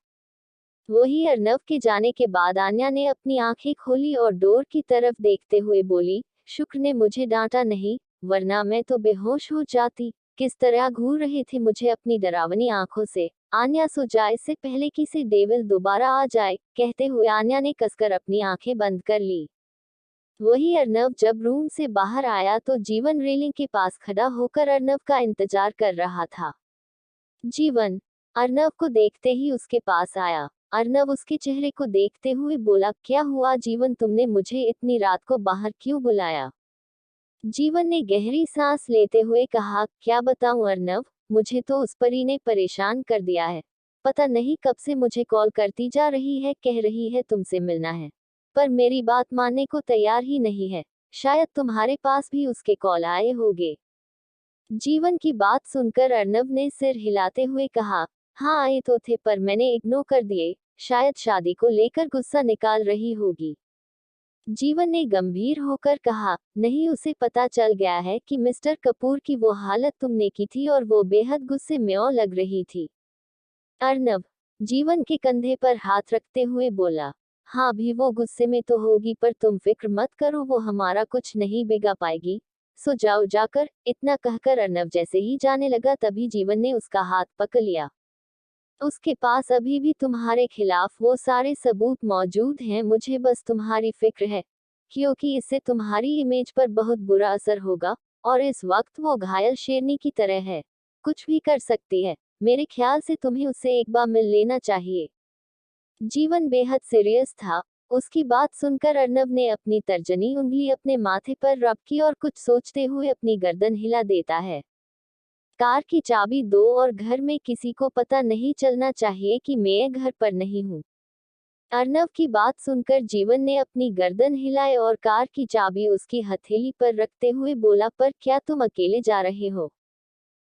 [SPEAKER 1] वही अर्नव के जाने के बाद आन्या ने अपनी आंखें खोली और डोर की तरफ देखते हुए बोली, शुक्र ने मुझे डांटा नहीं, वरना मैं तो बेहोश हो जाती। किस तरह घूर रहे थे मुझे अपनी डरावनी आंखों से। आन्या सो जाए इससे पहले कि से डेविल दोबारा आ जाए, कहते हुए आन्या ने कसकर अपनी आंखें बंद कर ली। वही अर्नव जब रूम से बाहर आया तो जीवन रेलिंग के पास खड़ा होकर अर्नव का इंतजार कर रहा था। जीवन अर्नव को देखते ही उसके पास आया। अर्नव उसके चेहरे को देखते हुए बोला, क्या हुआ जीवन, तुमने मुझे इतनी रात को बाहर क्यों बुलाया? जीवन ने गहरी सांस लेते हुए कहा, क्या बताऊं अर्नव, मुझे तो उस परी ने परेशान कर दिया है। पता नहीं कब से मुझे कॉल करती जा रही है, कह रही है तुमसे मिलना है, पर मेरी बात मानने को तैयार ही नहीं है। शायद तुम्हारे पास भी उसके कॉल आए होंगे। जीवन की बात सुनकर अर्नव ने सिर हिलाते हुए कहा, हाँ आए तो थे पर मैंने इग्नोर कर दिए। शायद शादी को लेकर गुस्सा निकाल रही होगी। जीवन ने गंभीर होकर कहा, नहीं उसे पता चल गया है कि मिस्टर कपूर की वो हालत तुमने की थी और वो बेहद गुस्से में लग रही थी। अर्नव जीवन के कंधे पर हाथ रखते हुए बोला, हाँ भी वो गुस्से में तो होगी पर तुम फिक्र मत करो, वो हमारा कुछ नहीं बिगा पाएगी। सो जाओ जाकर। इतना कहकर अर्नव जैसे ही जाने लगा तभी जीवन ने उसका हाथ पकड़ लिया। उसके पास अभी भी तुम्हारे खिलाफ वो सारे सबूत मौजूद हैं, मुझे बस तुम्हारी फिक्र है, क्योंकि इससे तुम्हारी इमेज पर बहुत बुरा असर होगा, और इस वक्त वो घायल शेरनी की तरह है, कुछ भी कर सकती है। मेरे ख्याल से तुम्हें उससे एक बार मिल लेना चाहिए। जीवन बेहद सीरियस था। उसकी बात सुनकर अर्नव ने अपनी तर्जनी उंगली अपने माथे पर रब की और कुछ सोचते हुए अपनी गर्दन हिला देता है। कार की चाबी दो और घर में किसी को पता नहीं चलना चाहिए कि मैं घर पर नहीं हूँ। अर्नव की बात सुनकर जीवन ने अपनी गर्दन हिलाई और कार की चाबी उसकी हथेली पर रखते हुए बोला, पर क्या तुम अकेले जा रहे हो?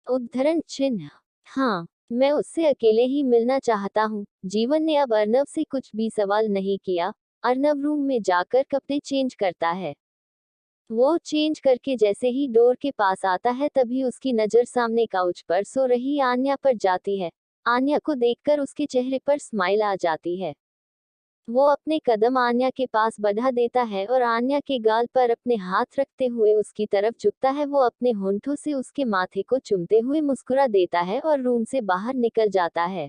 [SPEAKER 1] उद्धरण चिन्ह। हाँ, मैं उससे अकेले ही मिलना चाहता हूँ। जीवन ने अब अर्नव से कुछ भी सवाल नहीं किया। अर्नव रूम में जाकर कपड़े चेंज करता है। वो चेंज करके जैसे ही डोर के पास आता है तभी उसकी नजर सामने काउच पर सो रही आन्या पर जाती है। आन्या को देखकर उसके चेहरे पर स्माइल आ जाती है। वो अपने कदम आन्या के पास बढ़ा देता है और आन्या के गाल पर अपने हाथ रखते हुए उसकी तरफ झुकता है। वो अपने होंठों से उसके माथे को चूमते हुए मुस्कुरा देता है और रूम से बाहर निकल जाता है।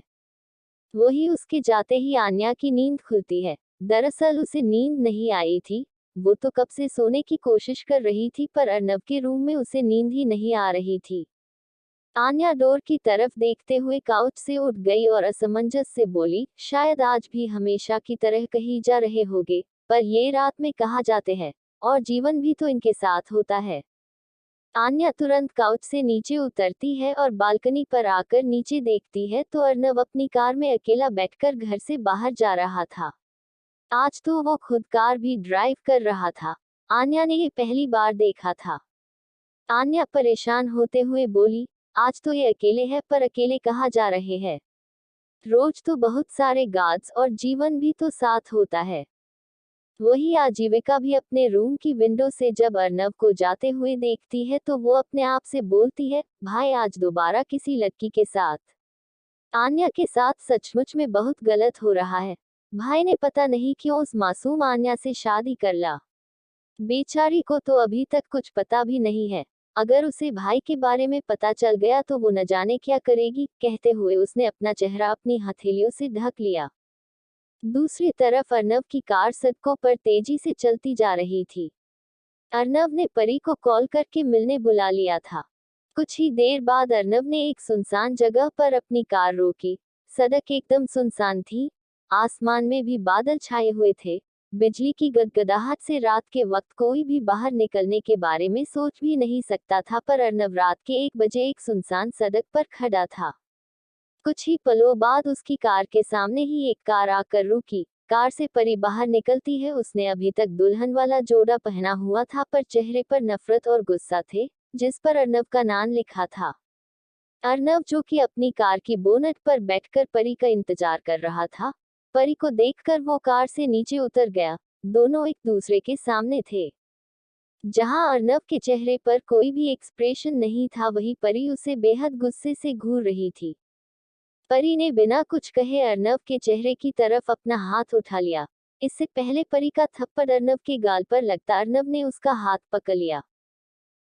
[SPEAKER 1] वही उसके जाते ही आन्या की नींद खुलती है। दरअसल उसे नींद नहीं आई थी, वो तो कब से सोने की कोशिश कर रही थी पर अर्नव के रूम में उसे नींद ही नहीं आ रही थी। आन्या डोर की तरफ देखते हुए काउच से उठ गई और असमंजस से बोली, शायद आज भी हमेशा की तरह कहीं जा रहे होगे, पर ये रात में कहाँ जाते हैं, और जीवन भी तो इनके साथ होता है। आन्या तुरंत काउच से नीचे उतरती है और बालकनी पर आकर नीचे देखती है तो अर्नव अपनी कार में अकेला बैठकर घर से बाहर जा रहा था। आज तो वो खुद कार भी ड्राइव कर रहा था। आन्या ने ये पहली बार देखा था। आन्या परेशान होते हुए बोली, आज तो ये अकेले है, पर अकेले कहाँ जा रहे हैं? रोज तो बहुत सारे गार्ड्स और जीवन भी तो साथ होता है। वही आजीविका भी अपने रूम की विंडो से जब अर्नव को जाते हुए देखती है तो वो अपने आप से बोलती है, भाई आज दोबारा किसी लड़की के साथ। आन्या के साथ सचमुच में बहुत गलत हो रहा है। भाई ने पता नहीं क्यों उस मासूम आन्या से शादी कर ला। बेचारी को तो अभी तक कुछ पता भी नहीं है। अगर उसे भाई के बारे में पता चल गया तो वो न जाने क्या करेगी, कहते हुए उसने अपना चेहरा अपनी हथेलियों से ढक लिया। दूसरी तरफ अर्नव की कार सड़कों पर तेजी से चलती जा रही थी। अर्नव ने परी को कॉल करके मिलने बुला लिया था। कुछ ही देर बाद अर्नव ने एक सुनसान जगह पर अपनी कार रोकी। सड़क एकदम सुनसान थी। आसमान में भी बादल छाए हुए थे। बिजली की गदगदाहट से रात के वक्त कोई भी बाहर निकलने के बारे में सोच भी नहीं सकता था, पर अर्नव रात के 1 बजे एक सुनसान सड़क पर खड़ा था। कुछ ही पलों बाद उसकी कार के सामने ही एक कार आकर रुकी। कार से परी बाहर निकलती है। उसने अभी तक दुल्हन वाला जोड़ा पहना हुआ था, पर चेहरे पर नफरत और गुस्सा थे, जिस पर अर्नव का नाम लिखा था। अर्नव, जो कि अपनी कार की बोनट पर बैठकर परी का इंतजार कर रहा था, परी को देखकर वो कार से नीचे उतर गया। दोनों एक दूसरे के सामने थे। जहां अर्नव के चेहरे पर कोई भी एक्सप्रेशन नहीं था, वहीं परी उसे बेहद गुस्से से घूर रही थी। परी ने बिना कुछ कहे अर्नव के चेहरे की तरफ अपना हाथ उठा लिया। इससे पहले परी का थप्पड़ अर्नव के गाल पर लगता अर्नव ने उसका हाथ पकड़ लिया।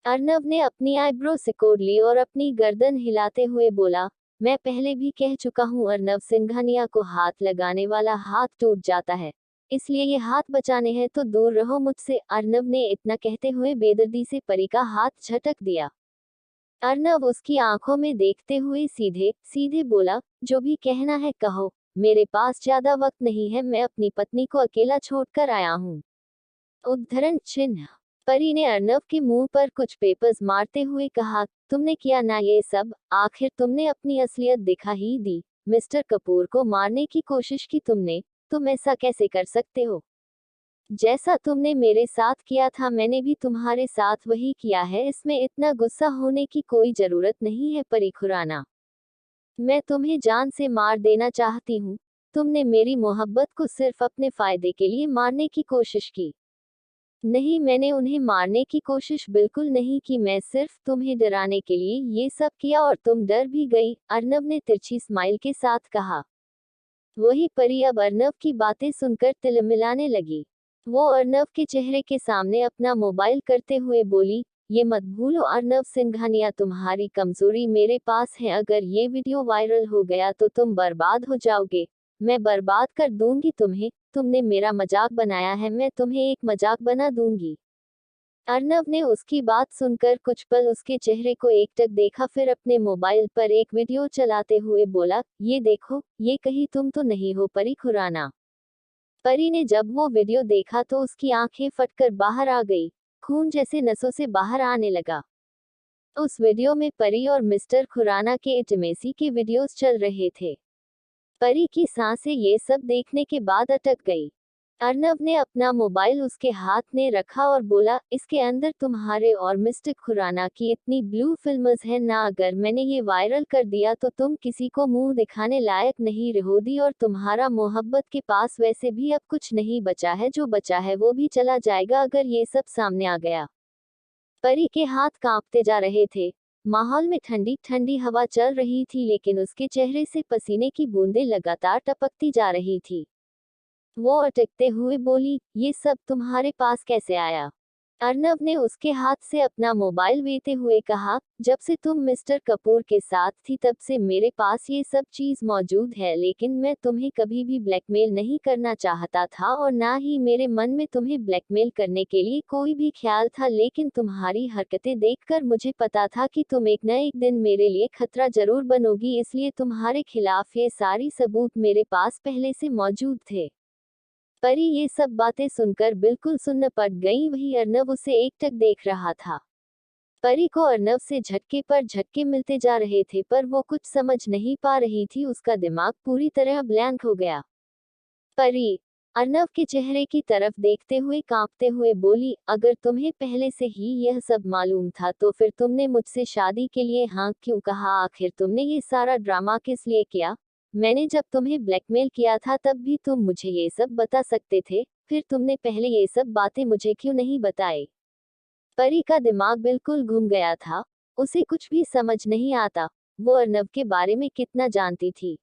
[SPEAKER 1] अर्नव ने अपनी आईब्रो सिकोड़ ली और अपनी गर्दन हिलाते हुए बोला, मैं पहले भी कह चुका हूँ, अर्नव सिंघानिया को हाथ लगाने वाला हाथ टूट जाता है, इसलिए ये हाथ बचाने हैं तो दूर रहो मुझसे। अर्नव ने इतना कहते हुए बेदर्दी से परी का हाथ झटक दिया। अर्नव उसकी आंखों में देखते हुए सीधे सीधे बोला, जो भी कहना है कहो, मेरे पास ज्यादा वक्त नहीं है, मैं अपनी पत्नी को अकेला छोड़कर आया हूँ। उद्धरण चिन्ह। परी ने अर्नव के मुंह पर कुछ पेपर्स मारते हुए कहा, तुमने किया ना ये सब, आखिर तुमने अपनी असलियत दिखा ही दी। मिस्टर कपूर को मारने की कोशिश की तुमने, तुम ऐसा कैसे कर सकते हो? जैसा तुमने मेरे साथ किया था मैंने भी तुम्हारे साथ वही किया है, इसमें इतना गुस्सा होने की कोई जरूरत नहीं है परी खुराना। मैं तुम्हें जान से मार देना चाहती हूँ। तुमने मेरी मोहब्बत को सिर्फ अपने फायदे के लिए मारने की कोशिश की। नहीं, मैंने उन्हें मारने की कोशिश बिल्कुल नहीं की, मैं सिर्फ तुम्हें डराने के लिए ये सब किया और तुम डर भी गई, अर्नव ने तिरछी स्माइल के साथ कहा। वही परी अब अर्नव की बातें सुनकर तिलमिलाने लगी। वो अर्नव के चेहरे के सामने अपना मोबाइल करते हुए बोली, ये मत भूलो अर्नव सिंघानिया, तुम्हारी कमजोरी मेरे पास है, अगर ये वीडियो वायरल हो गया तो तुम बर्बाद हो जाओगे। मैं बर्बाद कर दूंगी तुम्हें। तुमने मेरा मजाक बनाया है, मैं तुम्हें एक मजाक बना दूंगी। अर्नव ने उसकी बात सुनकर कुछ पल उसके चेहरे को एकटक देखा, फिर अपने मोबाइल पर एक वीडियो चलाते हुए बोला, ये देखो, ये कहीं तुम तो नहीं हो परी खुराना। परी ने जब वो वीडियो देखा तो उसकी आंखें फटकर बाहर आ गई। खून जैसे नसों से बाहर आने लगा। उस वीडियो में परी और मिस्टर खुराना के इंटिमेसी के वीडियोस चल रहे थे। परी की सांसें ये सब देखने के बाद अटक गई। अर्नव ने अपना मोबाइल उसके हाथ में रखा और बोला, इसके अंदर तुम्हारे और मिस्टर खुराना की इतनी ब्लू फिल्म्स हैं ना, अगर मैंने ये वायरल कर दिया तो तुम किसी को मुंह दिखाने लायक नहीं रहोगी और तुम्हारा मोहब्बत के पास वैसे भी अब कुछ नहीं बचा है, जो बचा है वो भी चला जाएगा अगर ये सब सामने आ गया। परी के हाथ कांपते जा रहे थे। माहौल में ठंडी ठंडी हवा चल रही थी, लेकिन उसके चेहरे से पसीने की बूंदें लगातार टपकती जा रही थी। वो अटकते हुए बोली, ये सब तुम्हारे पास कैसे आया? अर्नव ने उसके हाथ से अपना मोबाइल लेते हुए कहा, जब से तुम मिस्टर कपूर के साथ थी तब से मेरे पास ये सब चीज मौजूद है, लेकिन मैं तुम्हें कभी भी ब्लैकमेल नहीं करना चाहता था और ना ही मेरे मन में तुम्हें ब्लैकमेल करने के लिए कोई भी ख्याल था, लेकिन तुम्हारी हरकतें देखकर मुझे पता था कि तुम एक न एक दिन मेरे लिए खतरा जरूर बनोगी, इसलिए तुम्हारे खिलाफ ये सारी सबूत मेरे पास पहले से मौजूद थे। परी ये सब बातें सुनकर बिल्कुल सुन्न पड़ गई। वही अर्नव उसे एकटक देख रहा था। परी को अर्नव से झटके पर झटके मिलते जा रहे थे, पर वो कुछ समझ नहीं पा रही थी, उसका दिमाग पूरी तरह ब्लैंक हो गया। परी अर्नव के चेहरे की तरफ देखते हुए कांपते हुए बोली, अगर तुम्हें पहले से ही यह सब मालूम था तो फिर तुमने मुझसे शादी के लिए हाँ क्यों कहा? आखिर तुमने ये सारा ड्रामा किस लिए किया? मैंने जब तुम्हें ब्लैकमेल किया था तब भी तुम मुझे ये सब बता सकते थे, फिर तुमने पहले ये सब बातें मुझे क्यों नहीं बताई? परी का दिमाग बिल्कुल घूम गया था। उसे कुछ भी समझ नहीं आता। वो अर्नव के बारे में कितना जानती थी।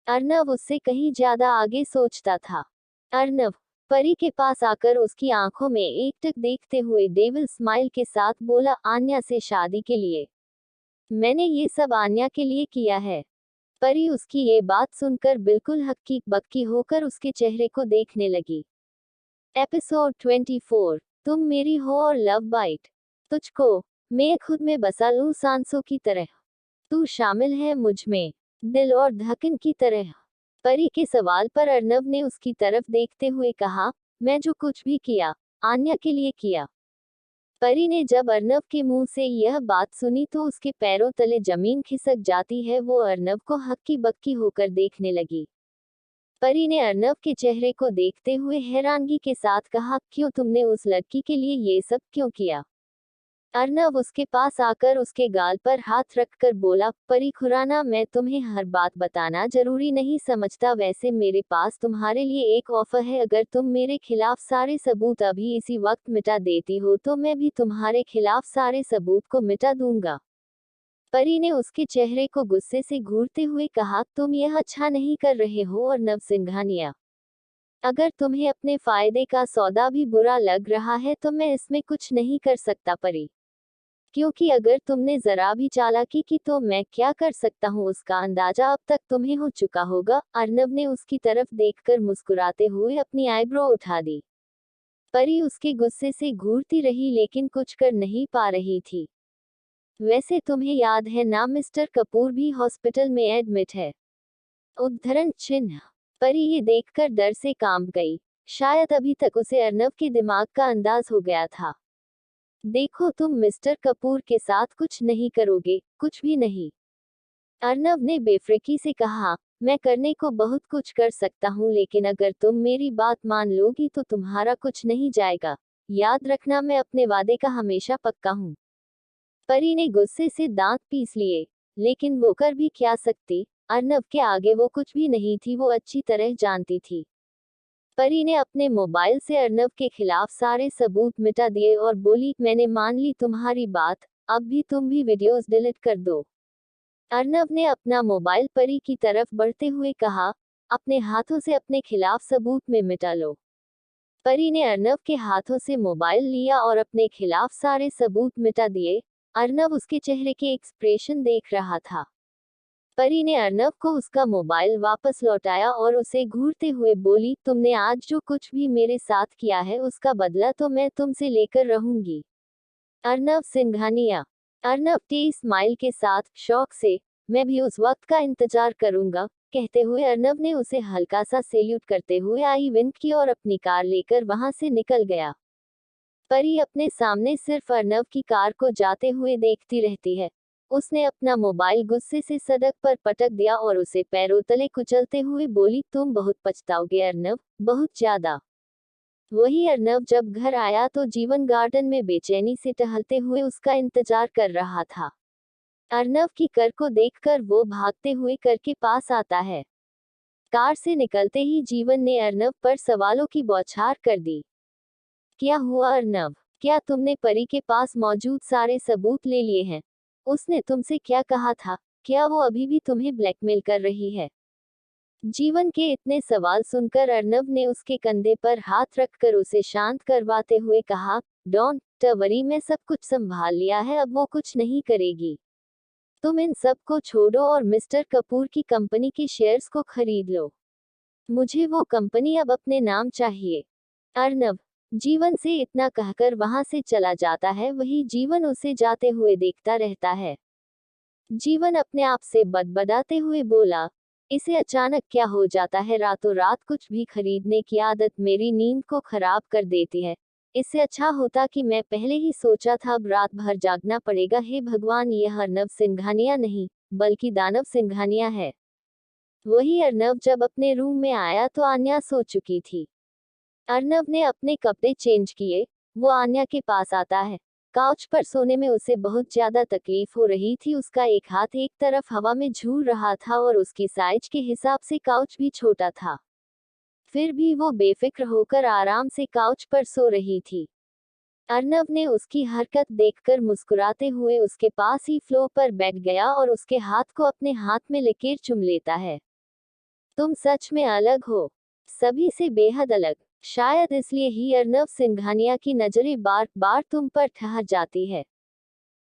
[SPEAKER 1] अर्नव उससे कहीं ज्यादा आगे सोचता था। अर्नव परी के पास आकर उसकी आंखों में एकटक देखते हुए डेविल स्माइल के साथ बोला, आन्या से शादी के लिए। मैंने ये सब आन्या के लिए किया है। परी उसकी ये बात सुनकर बिल्कुल हक्की बक्की होकर उसके चेहरे को देखने लगी। एपिसोड 24, तुम मेरी हो और लव बाइट। तुझको मैं खुद में बसा लूं सांसों की तरह, तू शामिल है मुझ में दिल और धड़कन की तरह। परी के सवाल पर अर्नव ने उसकी तरफ देखते हुए कहा, मैं जो कुछ भी किया आन्या के लिए किया। परी ने जब अर्नव के मुंह से यह बात सुनी तो उसके पैरों तले जमीन खिसक जाती है। वो अर्नव को हक्की बक्की होकर देखने लगी। परी ने अर्नव के चेहरे को देखते हुए हैरानगी के साथ कहा, क्यों तुमने उस लड़की के लिए ये सब क्यों किया? अर्नव उसके पास आकर उसके गाल पर हाथ रखकर बोला, परी खुराना, मैं तुम्हें हर बात बताना जरूरी नहीं समझता। वैसे मेरे पास तुम्हारे लिए एक ऑफर है। अगर तुम मेरे खिलाफ सारे सबूत अभी इसी वक्त मिटा देती हो तो मैं भी तुम्हारे खिलाफ सारे सबूत को मिटा दूंगा। परी ने उसके चेहरे को गुस्से से घूरते हुए कहा, तुम यह अच्छा नहीं कर रहे हो अर्नव सिंघानिया। अगर तुम्हें अपने फायदे का सौदा भी बुरा लग रहा है तो मैं इसमें कुछ नहीं कर सकता परी, क्योंकि अगर तुमने जरा भी चालाकी की तो मैं क्या कर सकता हूँ उसका अंदाजा अब तक तुम्हें हो चुका होगा। अर्नव ने उसकी तरफ देखकर मुस्कुराते हुए अपनी आईब्रो उठा दी। परी उसके गुस्से से घूरती रही लेकिन कुछ कर नहीं पा रही थी। वैसे तुम्हें याद है ना, मिस्टर कपूर भी हॉस्पिटल में एडमिट है। उद्धरण चिन्ह। परी ये देखकर डर से कांप गई। शायद अभी तक उसे अर्नव के दिमाग का अंदाज हो गया था। देखो, तुम मिस्टर कपूर के साथ कुछ नहीं करोगे, कुछ भी नहीं। अर्नव ने बेफिक्री से कहा, मैं करने को बहुत कुछ कर सकता हूँ लेकिन अगर तुम मेरी बात मान लोगी तो तुम्हारा कुछ नहीं जाएगा। याद रखना, मैं अपने वादे का हमेशा पक्का हूँ। परी ने गुस्से से दांत पीस लिए, लेकिन वो कर भी क्या सकती? अर्नव के आगे वो कुछ भी नहीं थी, वो अच्छी तरह जानती थी। परी ने अपने मोबाइल से अर्नव के खिलाफ सारे सबूत मिटा दिए और बोली, मैंने मान ली तुम्हारी बात, अब भी तुम भी वीडियोस डिलीट कर दो। अर्नव ने अपना मोबाइल परी की तरफ बढ़ते हुए कहा, अपने हाथों से अपने खिलाफ सबूत में मिटा लो। परी ने अर्नव के हाथों से मोबाइल लिया और अपने खिलाफ सारे सबूत मिटा दिए। अर्नव उसके चेहरे के एक्सप्रेशन देख रहा था। परी ने अर्नव को उसका मोबाइल वापस लौटाया और उसे घूरते हुए बोली, तुमने आज जो कुछ भी मेरे साथ किया है उसका बदला तो मैं तुमसे लेकर रहूंगी। अर्नव सिंघानिया। अर्नव टी स्माइल के साथ शौक से, मैं भी उस वक्त का इंतजार करूंगा, कहते हुए अर्नव ने उसे हल्का सा सैल्यूट करते हुए आई विंक की और अपनी कार लेकर वहां से निकल गया। परी अपने सामने सिर्फ अर्नव की कार को जाते हुए देखती रहती है। उसने अपना मोबाइल गुस्से से सड़क पर पटक दिया और उसे पैरों तले कुचलते हुए बोली, तुम बहुत पछताओगे अर्नव, बहुत ज्यादा। वही अर्नव जब घर आया तो जीवन गार्डन में बेचैनी से टहलते हुए उसका इंतजार कर रहा था। अर्नव की कर को देखकर वो भागते हुए कर के पास आता है। कार से निकलते ही जीवन ने अर्नव पर सवालों की बौछार कर दी। क्या हुआ अर्नव? क्या तुमने परी के पास मौजूद सारे सबूत ले लिए हैं? उसने तुमसे क्या कहा था? क्या वो अभी भी तुम्हें ब्लैकमेल कर रही है? जीवन के इतने सवाल सुनकर अर्नव ने उसके कंधे पर हाथ रखकर उसे शांत करवाते हुए कहा, डोंट वरी, मैं सब कुछ संभाल लिया है, अब वो कुछ नहीं करेगी। तुम इन सब को छोड़ो और मिस्टर कपूर की कंपनी के शेयर्स को खरीद लो। मुझे वो कंपनी अब अपने नाम चाहिए। अर्नव जीवन से इतना कहकर वहां से चला जाता है। वही जीवन उसे जाते हुए देखता रहता है। जीवन अपने आप से बदबदाते हुए बोला, इसे अचानक क्या हो जाता है? रातों रात कुछ भी खरीदने की आदत मेरी नींद को खराब कर देती है। इससे अच्छा होता कि मैं पहले ही सोचा था, अब रात भर जागना पड़ेगा। हे भगवान, यह अर्नव सिंघानिया नहीं बल्कि दानव सिंघानिया है। वही अर्नव जब अपने रूम में आया तो आन्या सो चुकी थी। अर्नव ने अपने कपड़े चेंज किए। वो आन्या के पास आता है। काउच पर सोने में उसे बहुत ज्यादा तकलीफ हो रही थी। उसका एक हाथ एक तरफ हवा में झूल रहा था और उसकी साइज के हिसाब से काउच भी छोटा था। फिर भी वो बेफिक्र होकर आराम से काउच पर सो रही थी। अर्नव ने उसकी हरकत देखकर मुस्कुराते हुए उसके पास ही फ्लोर पर बैठ गया और उसके हाथ को अपने हाथ में लेकर चूम लेता है। तुम सच में अलग हो, सभी से बेहद अलग। शायद इसलिए ही अर्नव सिंघानिया की नजरें बार बार तुम पर ठहर जाती है।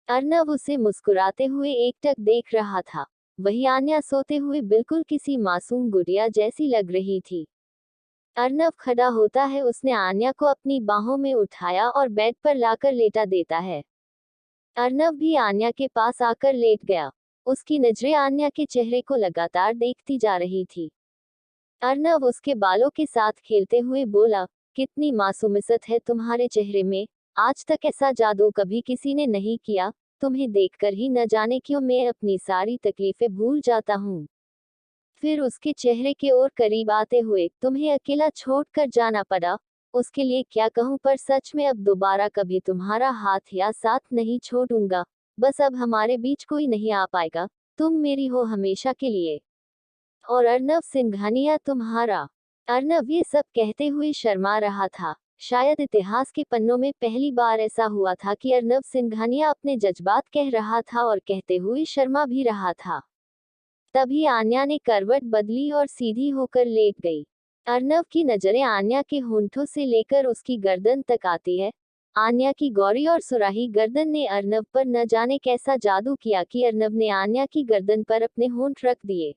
[SPEAKER 1] अर्नव उसे मुस्कुराते हुए एकटक देख रहा था। वही आन्या सोते हुए बिल्कुल किसी मासूम गुड़िया जैसी लग रही थी। अर्नव खड़ा होता है, उसने आन्या को अपनी बाहों में उठाया और बेड पर लाकर लेटा देता है। अर्नव भी आन्या के पास आकर लेट गया। उसकी नजरें आन्या के चेहरे को लगातार देखती जा रही थी। अर्नव उसके बालों के साथ खेलते हुए बोला, कितनी मासूमियत है तुम्हारे चेहरे में, आज तक ऐसा जादू कभी किसी ने नहीं किया। तुम्हें देखकर ही न जाने क्यों मैं अपनी सारी तकलीफें भूल जाता हूँ। फिर उसके चेहरे के और करीब आते हुए, तुम्हें अकेला छोड़कर जाना पड़ा, उसके लिए क्या कहूँ, पर सच में अब दोबारा कभी तुम्हारा हाथ या साथ नहीं छोड़ूंगा। बस अब हमारे बीच कोई नहीं आ पाएगा, तुम मेरी हो हमेशा के लिए। और अर्नव सिंघानिया तुम्हारा। अर्नव ये सब कहते हुए शर्मा रहा था। शायद इतिहास के पन्नों में पहली बार ऐसा हुआ था कि अर्नव सिंघानिया अपने जज्बात कह रहा था और कहते हुए शर्मा भी रहा था। तभी आन्या ने करवट बदली और सीधी होकर लेट गई। अर्नव की नजरें आन्या के होंठों से लेकर उसकी गर्दन तक आती है। आन्या की गौरी और सुराही गर्दन ने अर्नव पर न जाने कैसा जादू किया कि अर्नव ने आन्या की गर्दन पर अपने होंठ रख दिए।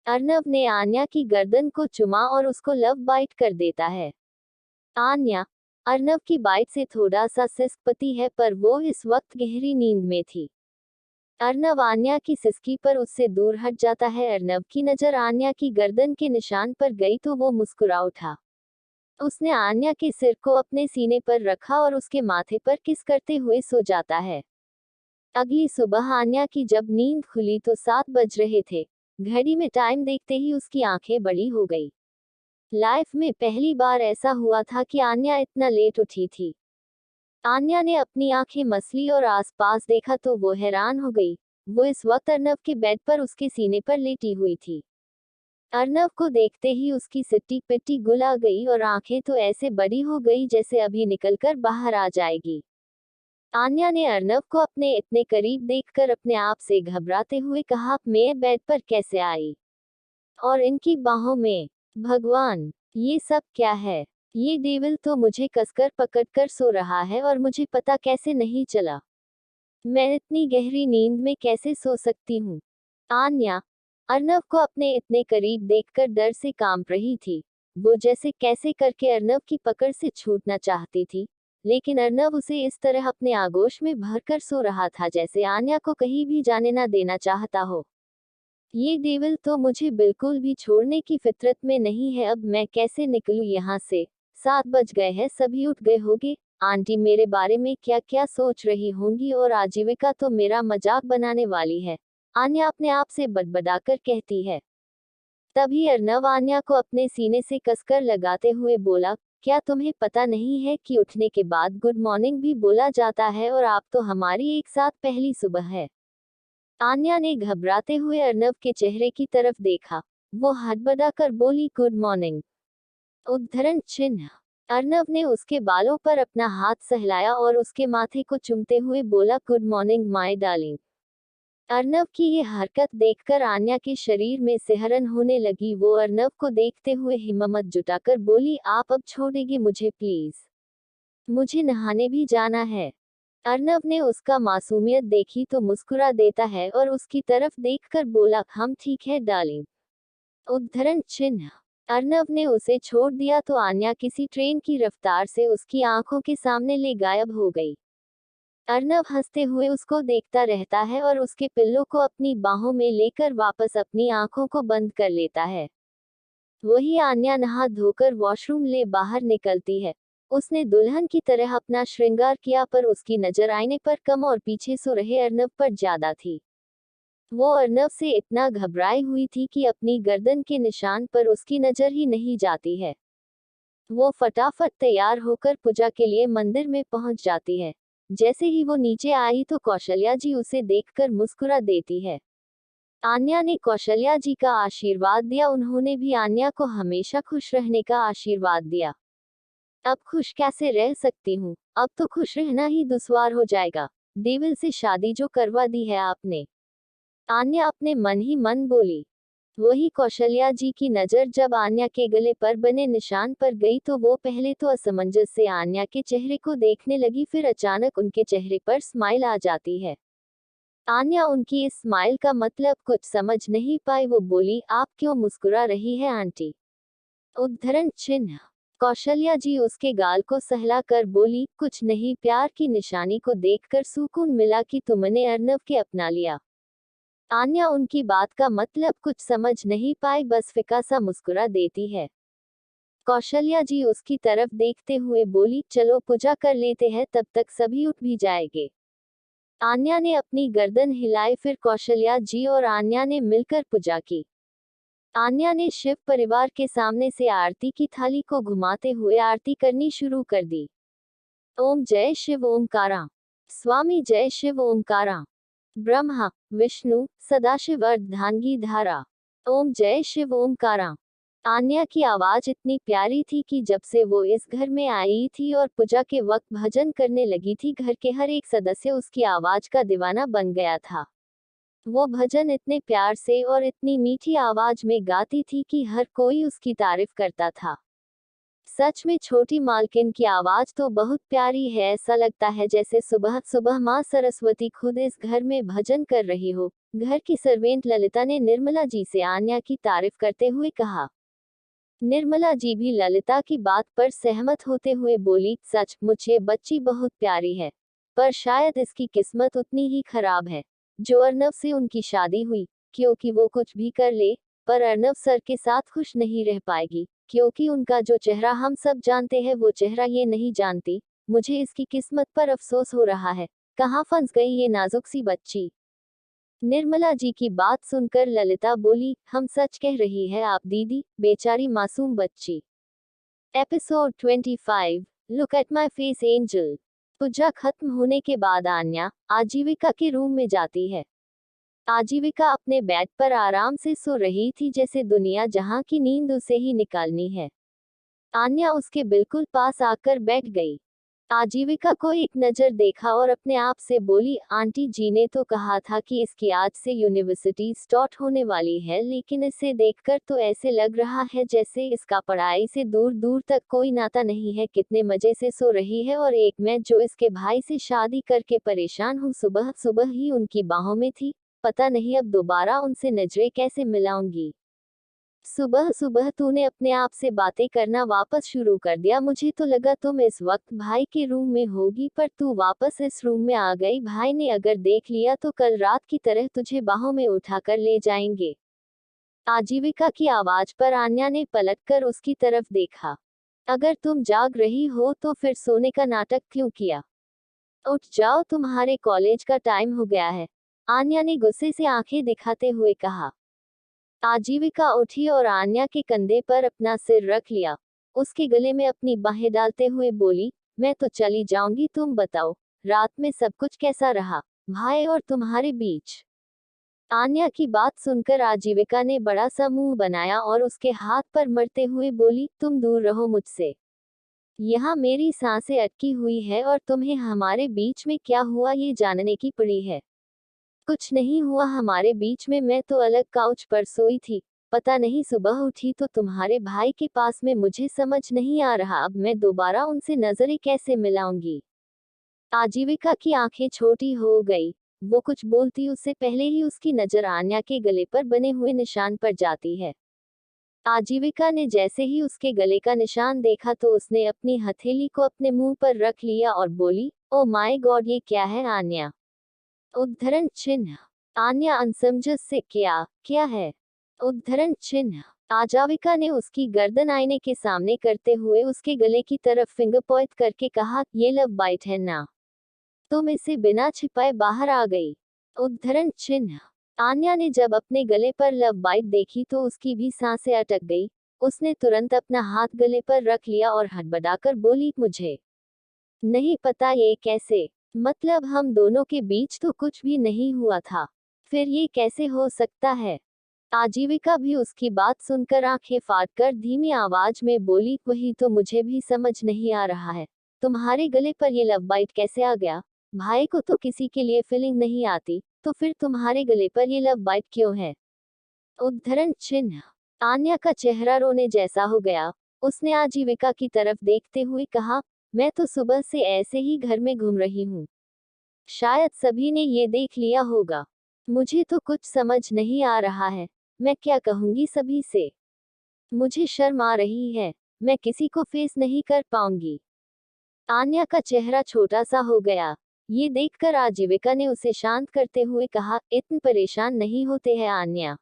[SPEAKER 1] अर्नव ने आन्या की गर्दन को चुमा और उसको लव बाइट कर देता है। आन्या अर्नव की बाइट से थोड़ा सा सिसकती है, पर वो इस वक्त गहरी नींद में थी। अर्नव आन्या की सिसकी पर उससे दूर हट जाता है। अर्नव की नजर आन्या की गर्दन के निशान पर गई तो वो मुस्कुरा उठा। उसने आन्या के सिर को अपने सीने पर रखा और उसके माथे पर किस करते हुए सो जाता है। अगली सुबह आन्या की जब नींद खुली तो 7 बज रहे थे। घड़ी में टाइम देखते ही उसकी आंखें बड़ी हो गई। लाइफ में पहली बार ऐसा हुआ था कि आन्या इतना लेट उठी थी। आन्या ने अपनी आंखें मसली और आसपास देखा तो वो हैरान हो गई। वो इस वक्त अर्नव के बेड पर उसके सीने पर लेटी हुई थी। अर्नव को देखते ही उसकी सिट्टी पिट्टी गुला गई और आंखें तो ऐसे बड़ी हो गई जैसे अभी निकलकर बाहर आ जाएगी। आन्या ने अर्नव को अपने इतने करीब देखकर अपने आप से घबराते हुए कहा, मैं बेड पर कैसे आई? और इनकी बाहों में? भगवान, ये सब क्या है? ये डेविल तो मुझे कसकर पकड़कर सो रहा है और मुझे पता कैसे नहीं चला? मैं इतनी गहरी नींद में कैसे सो सकती हूँ? आन्या अर्नव को अपने इतने करीब देखकर डर से कांप रही थी। वो जैसे कैसे करके अर्नव की पकड़ से छूटना चाहती थी, लेकिन अर्नव उसे इस तरह अपने आगोश में भरकर सो रहा था जैसे आन्या को कहीं भी जाने ना देना चाहता हो। ये डेविल तो मुझे बिल्कुल भी छोड़ने की फितरत में नहीं है। अब मैं कैसे निकलूं यहाँ से? 7 बज गए हैं, सभी उठ गए होंगे। आंटी मेरे बारे में क्या क्या सोच रही होंगी और आजीविका तो मेरा मजाक बनाने वाली है, आन्या अपने आप से बड़बड़ाकर कहती है। तभी अर्नव आन्या को अपने सीने से कसकर लगाते हुए बोला, क्या तुम्हें पता नहीं है कि उठने के बाद गुड मॉर्निंग भी बोला जाता है और आप तो हमारी एक साथ पहली सुबह है। आन्या ने घबराते हुए अर्नव के चेहरे की तरफ देखा। वो हड़बड़ाकर बोली, गुड मॉर्निंग? उद्धरण चिन्ह। अर्नव ने उसके बालों पर अपना हाथ सहलाया और उसके माथे को चूमते हुए बोला, good morning my darling. Arnav की ये हरकत देखकर आन्या के शरीर में सिहरन होने लगी। वो अर्नव को देखते हुए हिम्मत जुटाकर बोली, आप अब छोड़ेंगे मुझे प्लीज? मुझे नहाने भी जाना है। अर्नव ने उसका मासूमियत देखी तो मुस्कुरा देता है और उसकी तरफ देखकर बोला, हम ठीक है डार्लिंग। उद्धरण चिन्ह। अर्नव ने उसे छोड़ दिया तो आन्या किसी ट्रेन की रफ्तार से उसकी आंखों के सामने ले गायब हो गई। अर्नव हंसते हुए उसको देखता रहता है और उसके पिल्लों को अपनी बाहों में लेकर वापस अपनी आंखों को बंद कर लेता है। वही आन्या नहा धोकर वॉशरूम ले बाहर निकलती है। उसने दुल्हन की तरह अपना श्रृंगार किया, पर उसकी नजर आईने पर कम और पीछे सो रहे अर्नव पर ज्यादा थी। वो अर्नव से इतना घबराई हुई थी कि अपनी गर्दन के निशान पर उसकी नजर ही नहीं जाती है। वो फटाफट तैयार होकर पूजा के लिए मंदिर में पहुंच जाती है। जैसे ही वो नीचे आई तो कौशल्या जी उसे देखकर मुस्कुरा देती है। आन्या ने कौशल्या जी का आशीर्वाद दिया। उन्होंने भी आन्या को हमेशा खुश रहने का आशीर्वाद दिया। अब खुश कैसे रह सकती हूँ? अब तो खुश रहना ही दुश्वार हो जाएगा। डेविल से शादी जो करवा दी है आपने। आन्या अपने मन ही मन बोली। वही कौशल्या जी की नजर जब आन्या के गले पर बने निशान पर गई तो वो पहले तो असमंजस से आन्या के चेहरे को देखने लगी, फिर अचानक उनके चेहरे पर स्माइल आ जाती है। आन्या उनकी इस स्माइल का मतलब कुछ समझ नहीं पाई। वो बोली, आप क्यों मुस्कुरा रही है आंटी? उद्धरण चिन्ह। कौशल्या जी उसके गाल को सहला कर बोली, कुछ नहीं, प्यार की निशानी को देखकर सुकून मिला कि तुमने अर्नव के अपना लिया। आन्या उनकी बात का मतलब कुछ समझ नहीं पाई, बस फिका सा मुस्कुरा देती है। कौशल्या जी उसकी तरफ देखते हुए बोली, चलो पूजा कर लेते हैं, तब तक सभी उठ भी जाएंगे। आन्या ने अपनी गर्दन हिलाई, फिर कौशल्या जी और आन्या ने मिलकर पूजा की। आन्या ने शिव परिवार के सामने से आरती की थाली को घुमाते हुए आरती करनी शुरू कर दी। ओम जय शिव ओमकारा, स्वामी जय शिव ओमकारा, ब्रह्मा विष्णु सदाशिव अर्धधांगी धारा, ओम जय शिव ओमकारा। आन्या की आवाज इतनी प्यारी थी कि जब से वो इस घर में आई थी और पूजा के वक्त भजन करने लगी थी, घर के हर एक सदस्य उसकी आवाज का दीवाना बन गया था। वो भजन इतने प्यार से और इतनी मीठी आवाज में गाती थी कि हर कोई उसकी तारीफ करता था। सच में छोटी मालकिन की आवाज तो बहुत प्यारी है, ऐसा लगता है जैसे सुबह सुबह माँ सरस्वती खुद इस घर में भजन कर रही हो। घर की सर्वेंट ललिता ने निर्मला जी से आन्या की तारीफ करते हुए कहा। निर्मला जी भी ललिता की बात पर सहमत होते हुए बोली, सच मुझे बच्ची बहुत प्यारी है, पर शायद इसकी किस्मत उतनी ही खराब है जो अर्नव से उनकी शादी हुई, क्योंकि वो कुछ भी कर ले पर अर्नव सर के साथ खुश नहीं रह पाएगी, क्योंकि उनका जो चेहरा हम सब जानते हैं वो चेहरा ये नहीं जानती। मुझे इसकी किस्मत पर अफसोस हो रहा है, कहाँ फंस गई ये नाजुक सी बच्ची। निर्मला जी की बात सुनकर ललिता बोली, हम सच कह रही है आप दीदी, बेचारी मासूम बच्ची। Episode 25, look at my face angel. पूजा खत्म होने के बाद आन्या आजीविका के रूम में जाती है। आजीविका अपने बेड पर आराम से सो रही थी, जैसे दुनिया जहां की नींद उसे ही निकालनी है। आन्या उसके बिल्कुल पास आकर बैठ गई। आजीविका को एक नजर देखा और अपने आप से बोली, आंटी जी ने तो कहा था कि इसकी आज से यूनिवर्सिटी स्टार्ट होने वाली है, लेकिन इसे देखकर तो ऐसे लग रहा है जैसे इसका पढ़ाई से दूर दूर तक कोई नाता नहीं है। कितने मजे से सो रही है, और एक मैं जो इसके भाई से शादी करके परेशान हूँ, सुबह सुबह ही उनकी बाहों में थी। पता नहीं अब दोबारा उनसे नजरें कैसे मिलाऊंगी। सुबह सुबह तूने अपने आप से बातें करना वापस शुरू कर दिया। मुझे तो लगा तुम इस वक्त भाई के रूम में होगी, पर तू वापस इस रूम में आ गई। भाई ने अगर देख लिया तो कल रात की तरह तुझे बाहों में उठाकर ले जाएंगे। आजीविका की आवाज पर आन्या ने पलटकर उसकी तरफ देखा। अगर तुम जाग रही हो तो फिर सोने का नाटक क्यों किया? उठ जाओ, तुम्हारे कॉलेज का टाइम हो गया है, आन्या ने गुस्से से आंखें दिखाते हुए कहा। आजीविका उठी और आन्या के कंधे पर अपना सिर रख लिया। उसके गले में अपनी बाहें डालते हुए बोली, मैं तो चली जाऊंगी, तुम बताओ रात में सब कुछ कैसा रहा भाई और तुम्हारे बीच? आन्या की बात सुनकर आजीविका ने बड़ा सा मुंह बनाया और उसके हाथ पर मरते हुए बोली, तुम दूर रहो मुझसे। यहाँ मेरी सांसें अटकी हुई है और तुम्हें हमारे बीच में क्या हुआ ये जानने की पड़ी है। कुछ नहीं हुआ हमारे बीच में, मैं तो अलग काउच पर सोई थी। पता नहीं सुबह उठी तो तुम्हारे भाई के पास में, मुझे समझ नहीं आ रहा अब मैं दोबारा उनसे नजरें कैसे मिलाऊंगी। आजीविका की आंखें छोटी हो गई। वो कुछ बोलती उससे पहले ही उसकी नजर आन्या के गले पर बने हुए निशान पर जाती है। आजीविका ने जैसे ही उसके गले का निशान देखा तो उसने अपनी हथेली को अपने मुंह पर रख लिया और बोली, ओ माय गॉड, ये क्या है आन्या? उद्धरण चिन्ह। आन्या अनसमझस से क्या है? उद्धरण चिन्ह। आजीविका ने उसकी गर्दन आईने के सामने करते हुए उसके गले की तरफ फिंगर पॉइंट करके कहा, ये लव बाइट है ना? तुम इसे बिना छिपाए बाहर आ गई। उद्धरण चिन्ह। आन्या ने जब अपने गले पर लव बाइट देखी तो उसकी भी सांसें अटक गई। उसने तुरंत अपना हाथ गले पर रख लिया और हड़बड़ाकर बोली, मुझे नहीं पता ये कैसे, मतलब हम दोनों के बीच तो कुछ भी नहीं हुआ था, फिर ये कैसे हो सकता है? आजीविका भी उसकी बात सुनकर आंखें फाड़कर धीमी आवाज में बोली, वही तो मुझे भी समझ नहीं आ रहा है, तुम्हारे गले पर ये लव बाइट कैसे आ गया? भाई को तो किसी के लिए फीलिंग नहीं आती, तो फिर तुम्हारे गले पर ये लव बाइट क्यों है? उद्धरण चिन्ह। आन्या का चेहरा रोने जैसा हो गया। उसने आजीविका की तरफ देखते हुए कहा, मैं तो सुबह से ऐसे ही घर में घूम रही हूँ। शायद सभी ने ये देख लिया होगा। मुझे तो कुछ समझ नहीं आ रहा है। मैं क्या कहूंगी सभी से? मुझे शर्म आ रही है। मैं किसी को फेस नहीं कर पाऊंगी। आन्या का चेहरा छोटा सा हो गया। ये देखकर आजीविका ने उसे शांत करते हुए कहा, इतने परेशान नहीं होते हैं आन्या।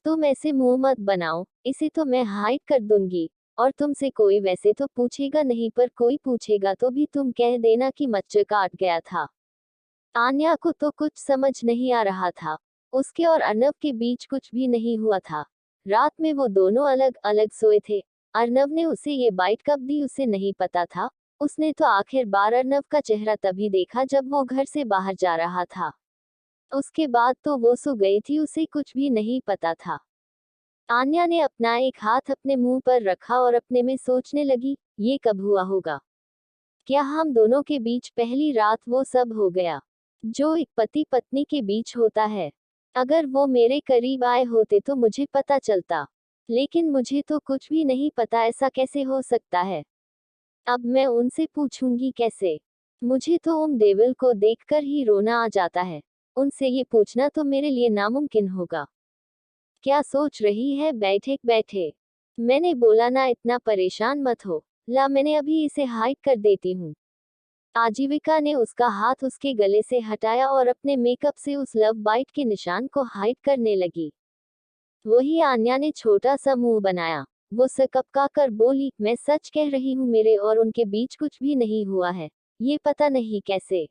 [SPEAKER 1] तुम ऐसे मुंह मत बनाओ, इसे तो मैं हाइड कर दूंगी। और तुमसे कोई वैसे तो पूछेगा नहीं, पर कोई पूछेगा तो भी तुम कह देना कि मच्छर काट गया था। आन्या को तो कुछ समझ नहीं आ रहा था। उसके और अर्नव के बीच कुछ भी नहीं हुआ था। रात में वो दोनों अलग अलग सोए थे। अर्नव ने उसे ये बाइट कब दी उसे नहीं पता था। उसने तो आखिर बार अर्नव का चेहरा तभी देखा जब वो घर से बाहर जा रहा था। उसके बाद तो वो सो गई थी, उसे कुछ भी नहीं पता था। आन्या ने अपना एक हाथ अपने मुंह पर रखा और अपने में सोचने लगी, ये कब हुआ होगा? क्या हम दोनों के बीच पहली रात वो सब हो गया जो एक पति पत्नी के बीच होता है? अगर वो मेरे करीब आए होते तो मुझे पता चलता। लेकिन मुझे तो कुछ भी नहीं पता, ऐसा कैसे हो सकता है? अब मैं उनसे पूछूंगी कैसे? मुझे तो उन देवल को देखकर ही रोना आ जाता है। उनसे ये पूछना तो मेरे लिए नामुमकिन होगा। क्या सोच रही है बैठे बैठे? मैंने बोला ना, इतना परेशान मत हो। ला, मैंने अभी इसे हाइड कर देती हूँ। आजीविका ने उसका हाथ उसके गले से हटाया और अपने मेकअप से उस लव बाइट के निशान को हाइड करने लगी। वही आन्या ने छोटा सा मुंह बनाया। वो सकपका कर बोली, मैं सच कह रही हूँ, मेरे और उनके बीच कुछ भी नहीं हुआ है। ये पता नहीं कैसे।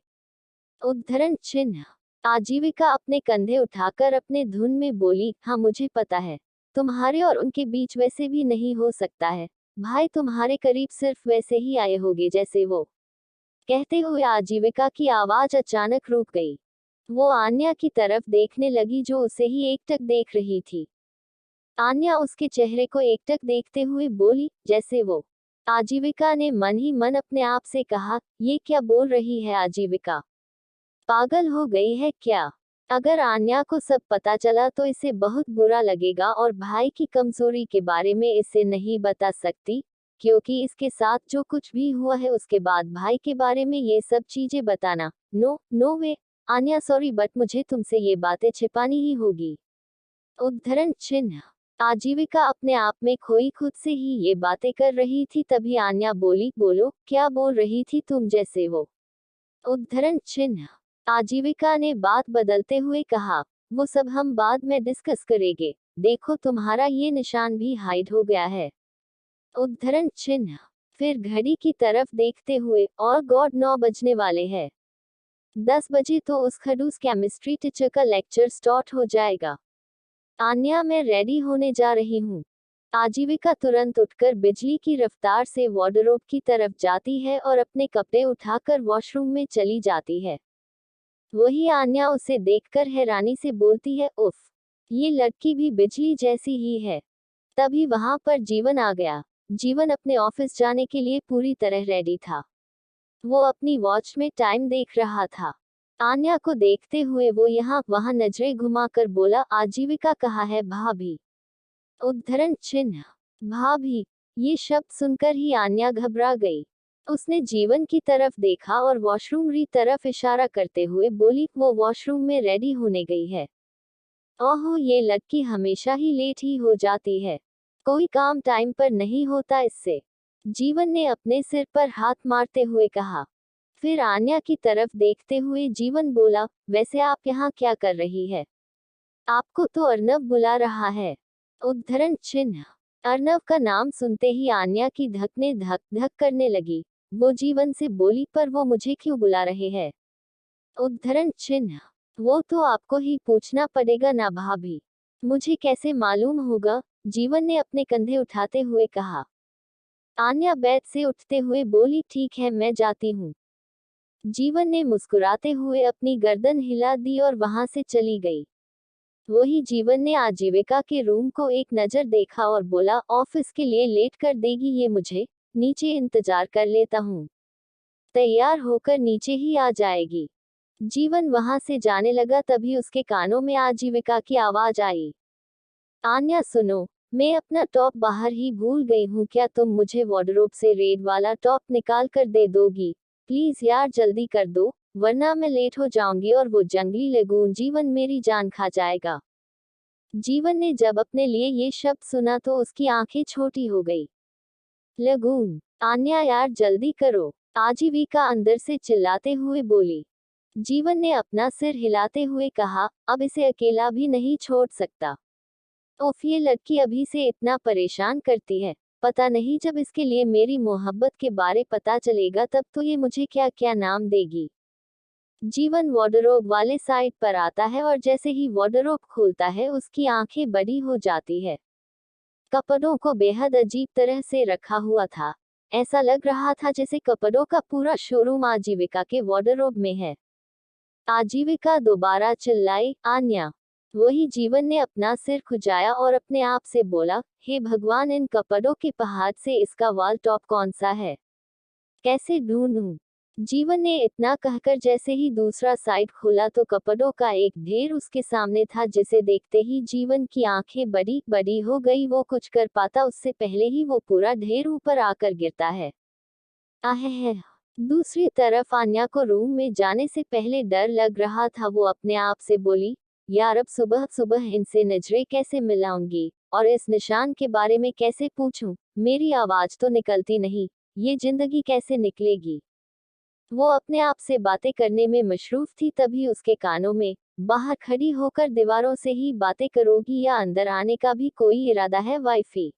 [SPEAKER 1] उद्धरण चिन्ह। आजीविका अपने कंधे उठाकर अपने धुन में बोली, हाँ मुझे पता है। तुम्हारे और उनके बीच वैसे भी नहीं हो सकता है। भाई तुम्हारे करीब सिर्फ वैसे ही आए होंगे जैसे वो। कहते हुए आजीविका की आवाज अचानक रुक गई। वो आन्या की तरफ देखने लगी जो उसे ही एकटक देख रही थी। आन्या उसके चेहरे को एकटक देखते हुए बोली, जैसे वो। आजीविका ने मन ही मन अपने आप से कहा, ये क्या बोल रही है आजीविका? पागल हो गई है क्या? अगर आन्या को सब पता चला तो इसे बहुत बुरा लगेगा और भाई की कमजोरी के बारे में इसे नहीं बता सकती, क्योंकि इसके साथ जो कुछ भी हुआ है उसके बाद भाई के बारे में ये सब चीजें बताना, no no way. Aanya sorry, but मुझे तुमसे ये बातें छिपानी ही होगी। उद्धरण चिन्ह। आजीविका अपने आप में खोई खुद से ही ये बातें कर रही थी, तभी आन्या बोली, बोलो क्या बोल रही थी तुम जैसे वो। उद्धरण चिन्ह। आजीविका ने बात बदलते हुए कहा, वो सब हम बाद में डिस्कस करेंगे। देखो तुम्हारा ये निशान भी हाइड हो गया है। उद्धरण चिन्ह। फिर घड़ी की तरफ देखते हुए, और गॉड 9 बजने वाले हैं। 10 बजे तो उस खड़ूस केमिस्ट्री टीचर का लेक्चर स्टार्ट हो जाएगा। आन्या, मैं रेडी होने जा रही हूँ। आजीविका तुरंत उठकर बिजली की रफ्तार से वार्डरोब की तरफ जाती है और अपने कपड़े उठाकर वॉशरूम में चली जाती है। वही आन्या उसे देखकर हैरानी से बोलती है, उफ, ये लड़की भी बिजली जैसी ही है। तभी वहां पर जीवन आ गया। जीवन अपने ऑफिस जाने के लिए पूरी तरह रेडी था। वो अपनी वॉच में टाइम देख रहा था। आन्या को देखते हुए वो यहाँ वहां नजरें घुमाकर बोला, आजीविका कहाँ है भाभी? उद्धरण चिन्ह। भाभी। ये शब्द सुनकर ही आन्या घबरा गई। उसने जीवन की तरफ देखा और वॉशरूम री तरफ इशारा करते हुए बोली, वो वॉशरूम में रेडी होने गई है। ओहो, ये लड़की हमेशा ही लेट ही हो जाती है। कोई काम टाइम पर नहीं होता इससे। जीवन ने अपने सिर पर हाथ मारते हुए कहा। फिर आन्या की तरफ देखते हुए जीवन बोला, वैसे आप यहाँ क्या कर रही है? आपको तो अर्नव बुला रहा है। उद्धरण चिन्ह। अर्नव का नाम सुनते ही आन्या की धकने धक धक करने लगी। वो जीवन से बोली, पर वो मुझे क्यों बुला रहे हैं? उद्धरण चिन्ह। वो तो आपको ही पूछना पड़ेगा ना भाभी। मुझे कैसे मालूम होगा? जीवन ने अपने कंधे उठाते हुए कहा। आन्या बेड से उठते हुए बोली, ठीक है मैं जाती हूँ। जीवन ने मुस्कुराते हुए अपनी गर्दन हिला दी और वहां से चली गई। वही जीवन ने आजीविका के रूम को एक नजर देखा और बोला, ऑफिस के लिए लेट कर देगी ये मुझे, नीचे इंतजार कर लेता हूँ। तैयार होकर नीचे ही आ जाएगी। जीवन वहां से जाने लगा, तभी उसके कानों में आजीविका की आवाज आई। आन्या सुनो, मैं अपना टॉप बाहर ही भूल गई हूँ, क्या तुम मुझे वार्डरोब से रेड वाला टॉप निकाल कर दे दोगी? प्लीज यार जल्दी कर दो, वरना मैं लेट हो जाऊंगी और वो जंगली लगून जीवन मेरी जान खा जाएगा। जीवन ने जब अपने लिए ये शब्द सुना तो उसकी आंखें छोटी हो गई। लगून, आन्या यार जल्दी करो, आजीविका अंदर से चिल्लाते हुए बोली। जीवन ने अपना सिर हिलाते हुए कहा, अब इसे अकेला भी नहीं छोड़ सकता। उफ, ये लड़की अभी से इतना परेशान करती है, पता नहीं जब इसके लिए मेरी मोहब्बत के बारे पता चलेगा तब तो ये मुझे क्या क्या नाम देगी। जीवन वार्डरोब वाले साइड पर आता है और जैसे ही वार्डरोब खोलता है उसकी आंखें बड़ी हो जाती है। कपड़ों को बेहद अजीब तरह से रखा हुआ था। ऐसा लग रहा था जैसे कपड़ों का पूरा शोरूम आजीविका के वार्डरोब में है। आजीविका दोबारा चिल्लाई, आन्या। वही जीवन ने अपना सिर खुजाया और अपने आप से बोला, हे भगवान, इन कपड़ों के पहाड़ से इसका वाल टॉप कौन सा है, कैसे ढूंढूं? जीवन ने इतना कहकर जैसे ही दूसरा साइड खोला तो कपड़ों का एक ढेर उसके सामने था, जिसे देखते ही जीवन की आंखें बड़ी बड़ी हो गई। वो कुछ कर पाता उससे पहले ही वो पूरा ढेर ऊपर आकर गिरता है। आहे। दूसरी तरफ आन्या को रूम में जाने से पहले डर लग रहा था। वो अपने आप से बोली, यार अब सुबह सुबह इनसे नजरें कैसे मिलाऊंगी और इस निशान के बारे में कैसे पूछूं? मेरी आवाज तो निकलती नहीं, ये जिंदगी कैसे निकलेगी? वो अपने आप से बातें करने में मशरूफ थी, तभी उसके कानों में, बाहर खड़ी होकर दीवारों से ही बातें करोगी या अंदर आने का भी कोई इरादा है वाइफी?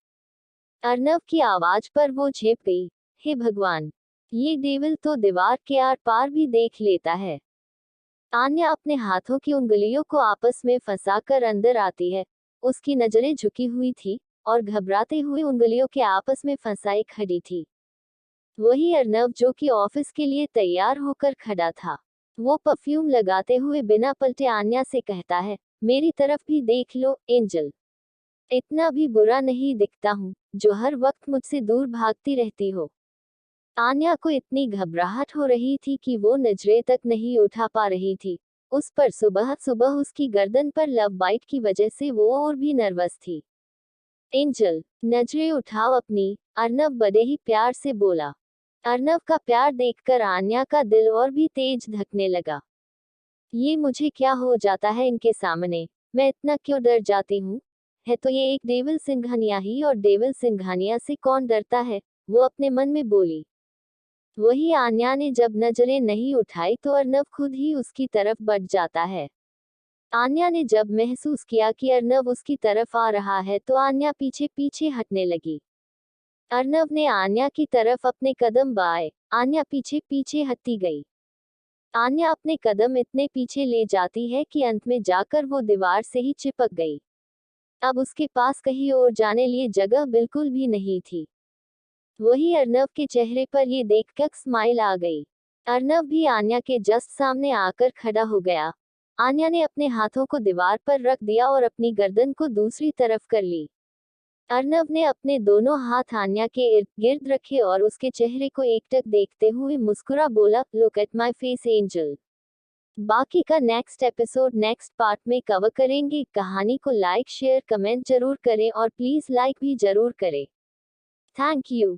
[SPEAKER 1] अर्नव की आवाज पर वो झेप गई। हे भगवान, ये डेविल तो दीवार के आर पार भी देख लेता है। आन्या अपने हाथों की उंगलियों को आपस में फंसाकर अंदर आती है। उसकी नजरें झुकी हुई थी और घबराते हुए उंगलियों के आपस में फंसाए खड़ी थी। वही अर्नव जो कि ऑफिस के लिए तैयार होकर खड़ा था। वो परफ्यूम लगाते हुए बिना पलटे आन्या से कहता है, मेरी तरफ भी देख लो एंजल, इतना भी बुरा नहीं दिखता हूँ जो हर वक्त मुझसे दूर भागती रहती हो। आन्या को इतनी घबराहट हो रही थी कि वो नजरें तक नहीं उठा पा रही थी। उस पर सुबह सुबह उसकी गर्दन पर लव बाइट की वजह से वो और भी नर्वस थी। एंजल, नजरें उठाओ अपनी, अर्नव बड़े ही प्यार से बोला। अर्नव का प्यार देखकर आन्या का दिल और भी तेज धकने लगा। ये मुझे क्या हो जाता है इनके सामने, मैं इतना क्यों डर जाती हूँ? है तो ये एक डेविल सिंघानिया ही, और डेविल सिंघानिया से कौन डरता है? वो अपने मन में बोली। वही आन्या ने जब नजरें नहीं उठाई तो अर्नव खुद ही उसकी तरफ बढ़ जाता है। आन्या ने जब महसूस किया कि अर्नव उसकी तरफ आ रहा है तो आन्या पीछे पीछे हटने लगी। अर्नव ने आन्या की तरफ अपने कदम बढ़ाए, आन्या पीछे पीछे हटती गई। आन्या अपने कदम इतने पीछे ले जाती है कि अंत में जाकर वो दीवार से ही चिपक गई। अब उसके पास कहीं और जाने लिए जगह बिल्कुल भी नहीं थी। वही अर्नव के चेहरे पर ये देखकर स्माइल आ गई। अर्नव भी आन्या के जस्ट सामने आकर खड़ा हो गया। आन्या ने अपने हाथों को दीवार पर रख दिया और अपनी गर्दन को दूसरी तरफ कर ली। अर्नव ने अपने दोनों हाथ आन्या के इर्द गिर्द रखे और उसके चेहरे को एकटक देखते हुए मुस्कुरा बोला, look at my face angel. बाकी का नेक्स्ट एपिसोड नेक्स्ट पार्ट में कवर करेंगे। कहानी को लाइक शेयर कमेंट जरूर करें और प्लीज लाइक भी जरूर करें। Thank you.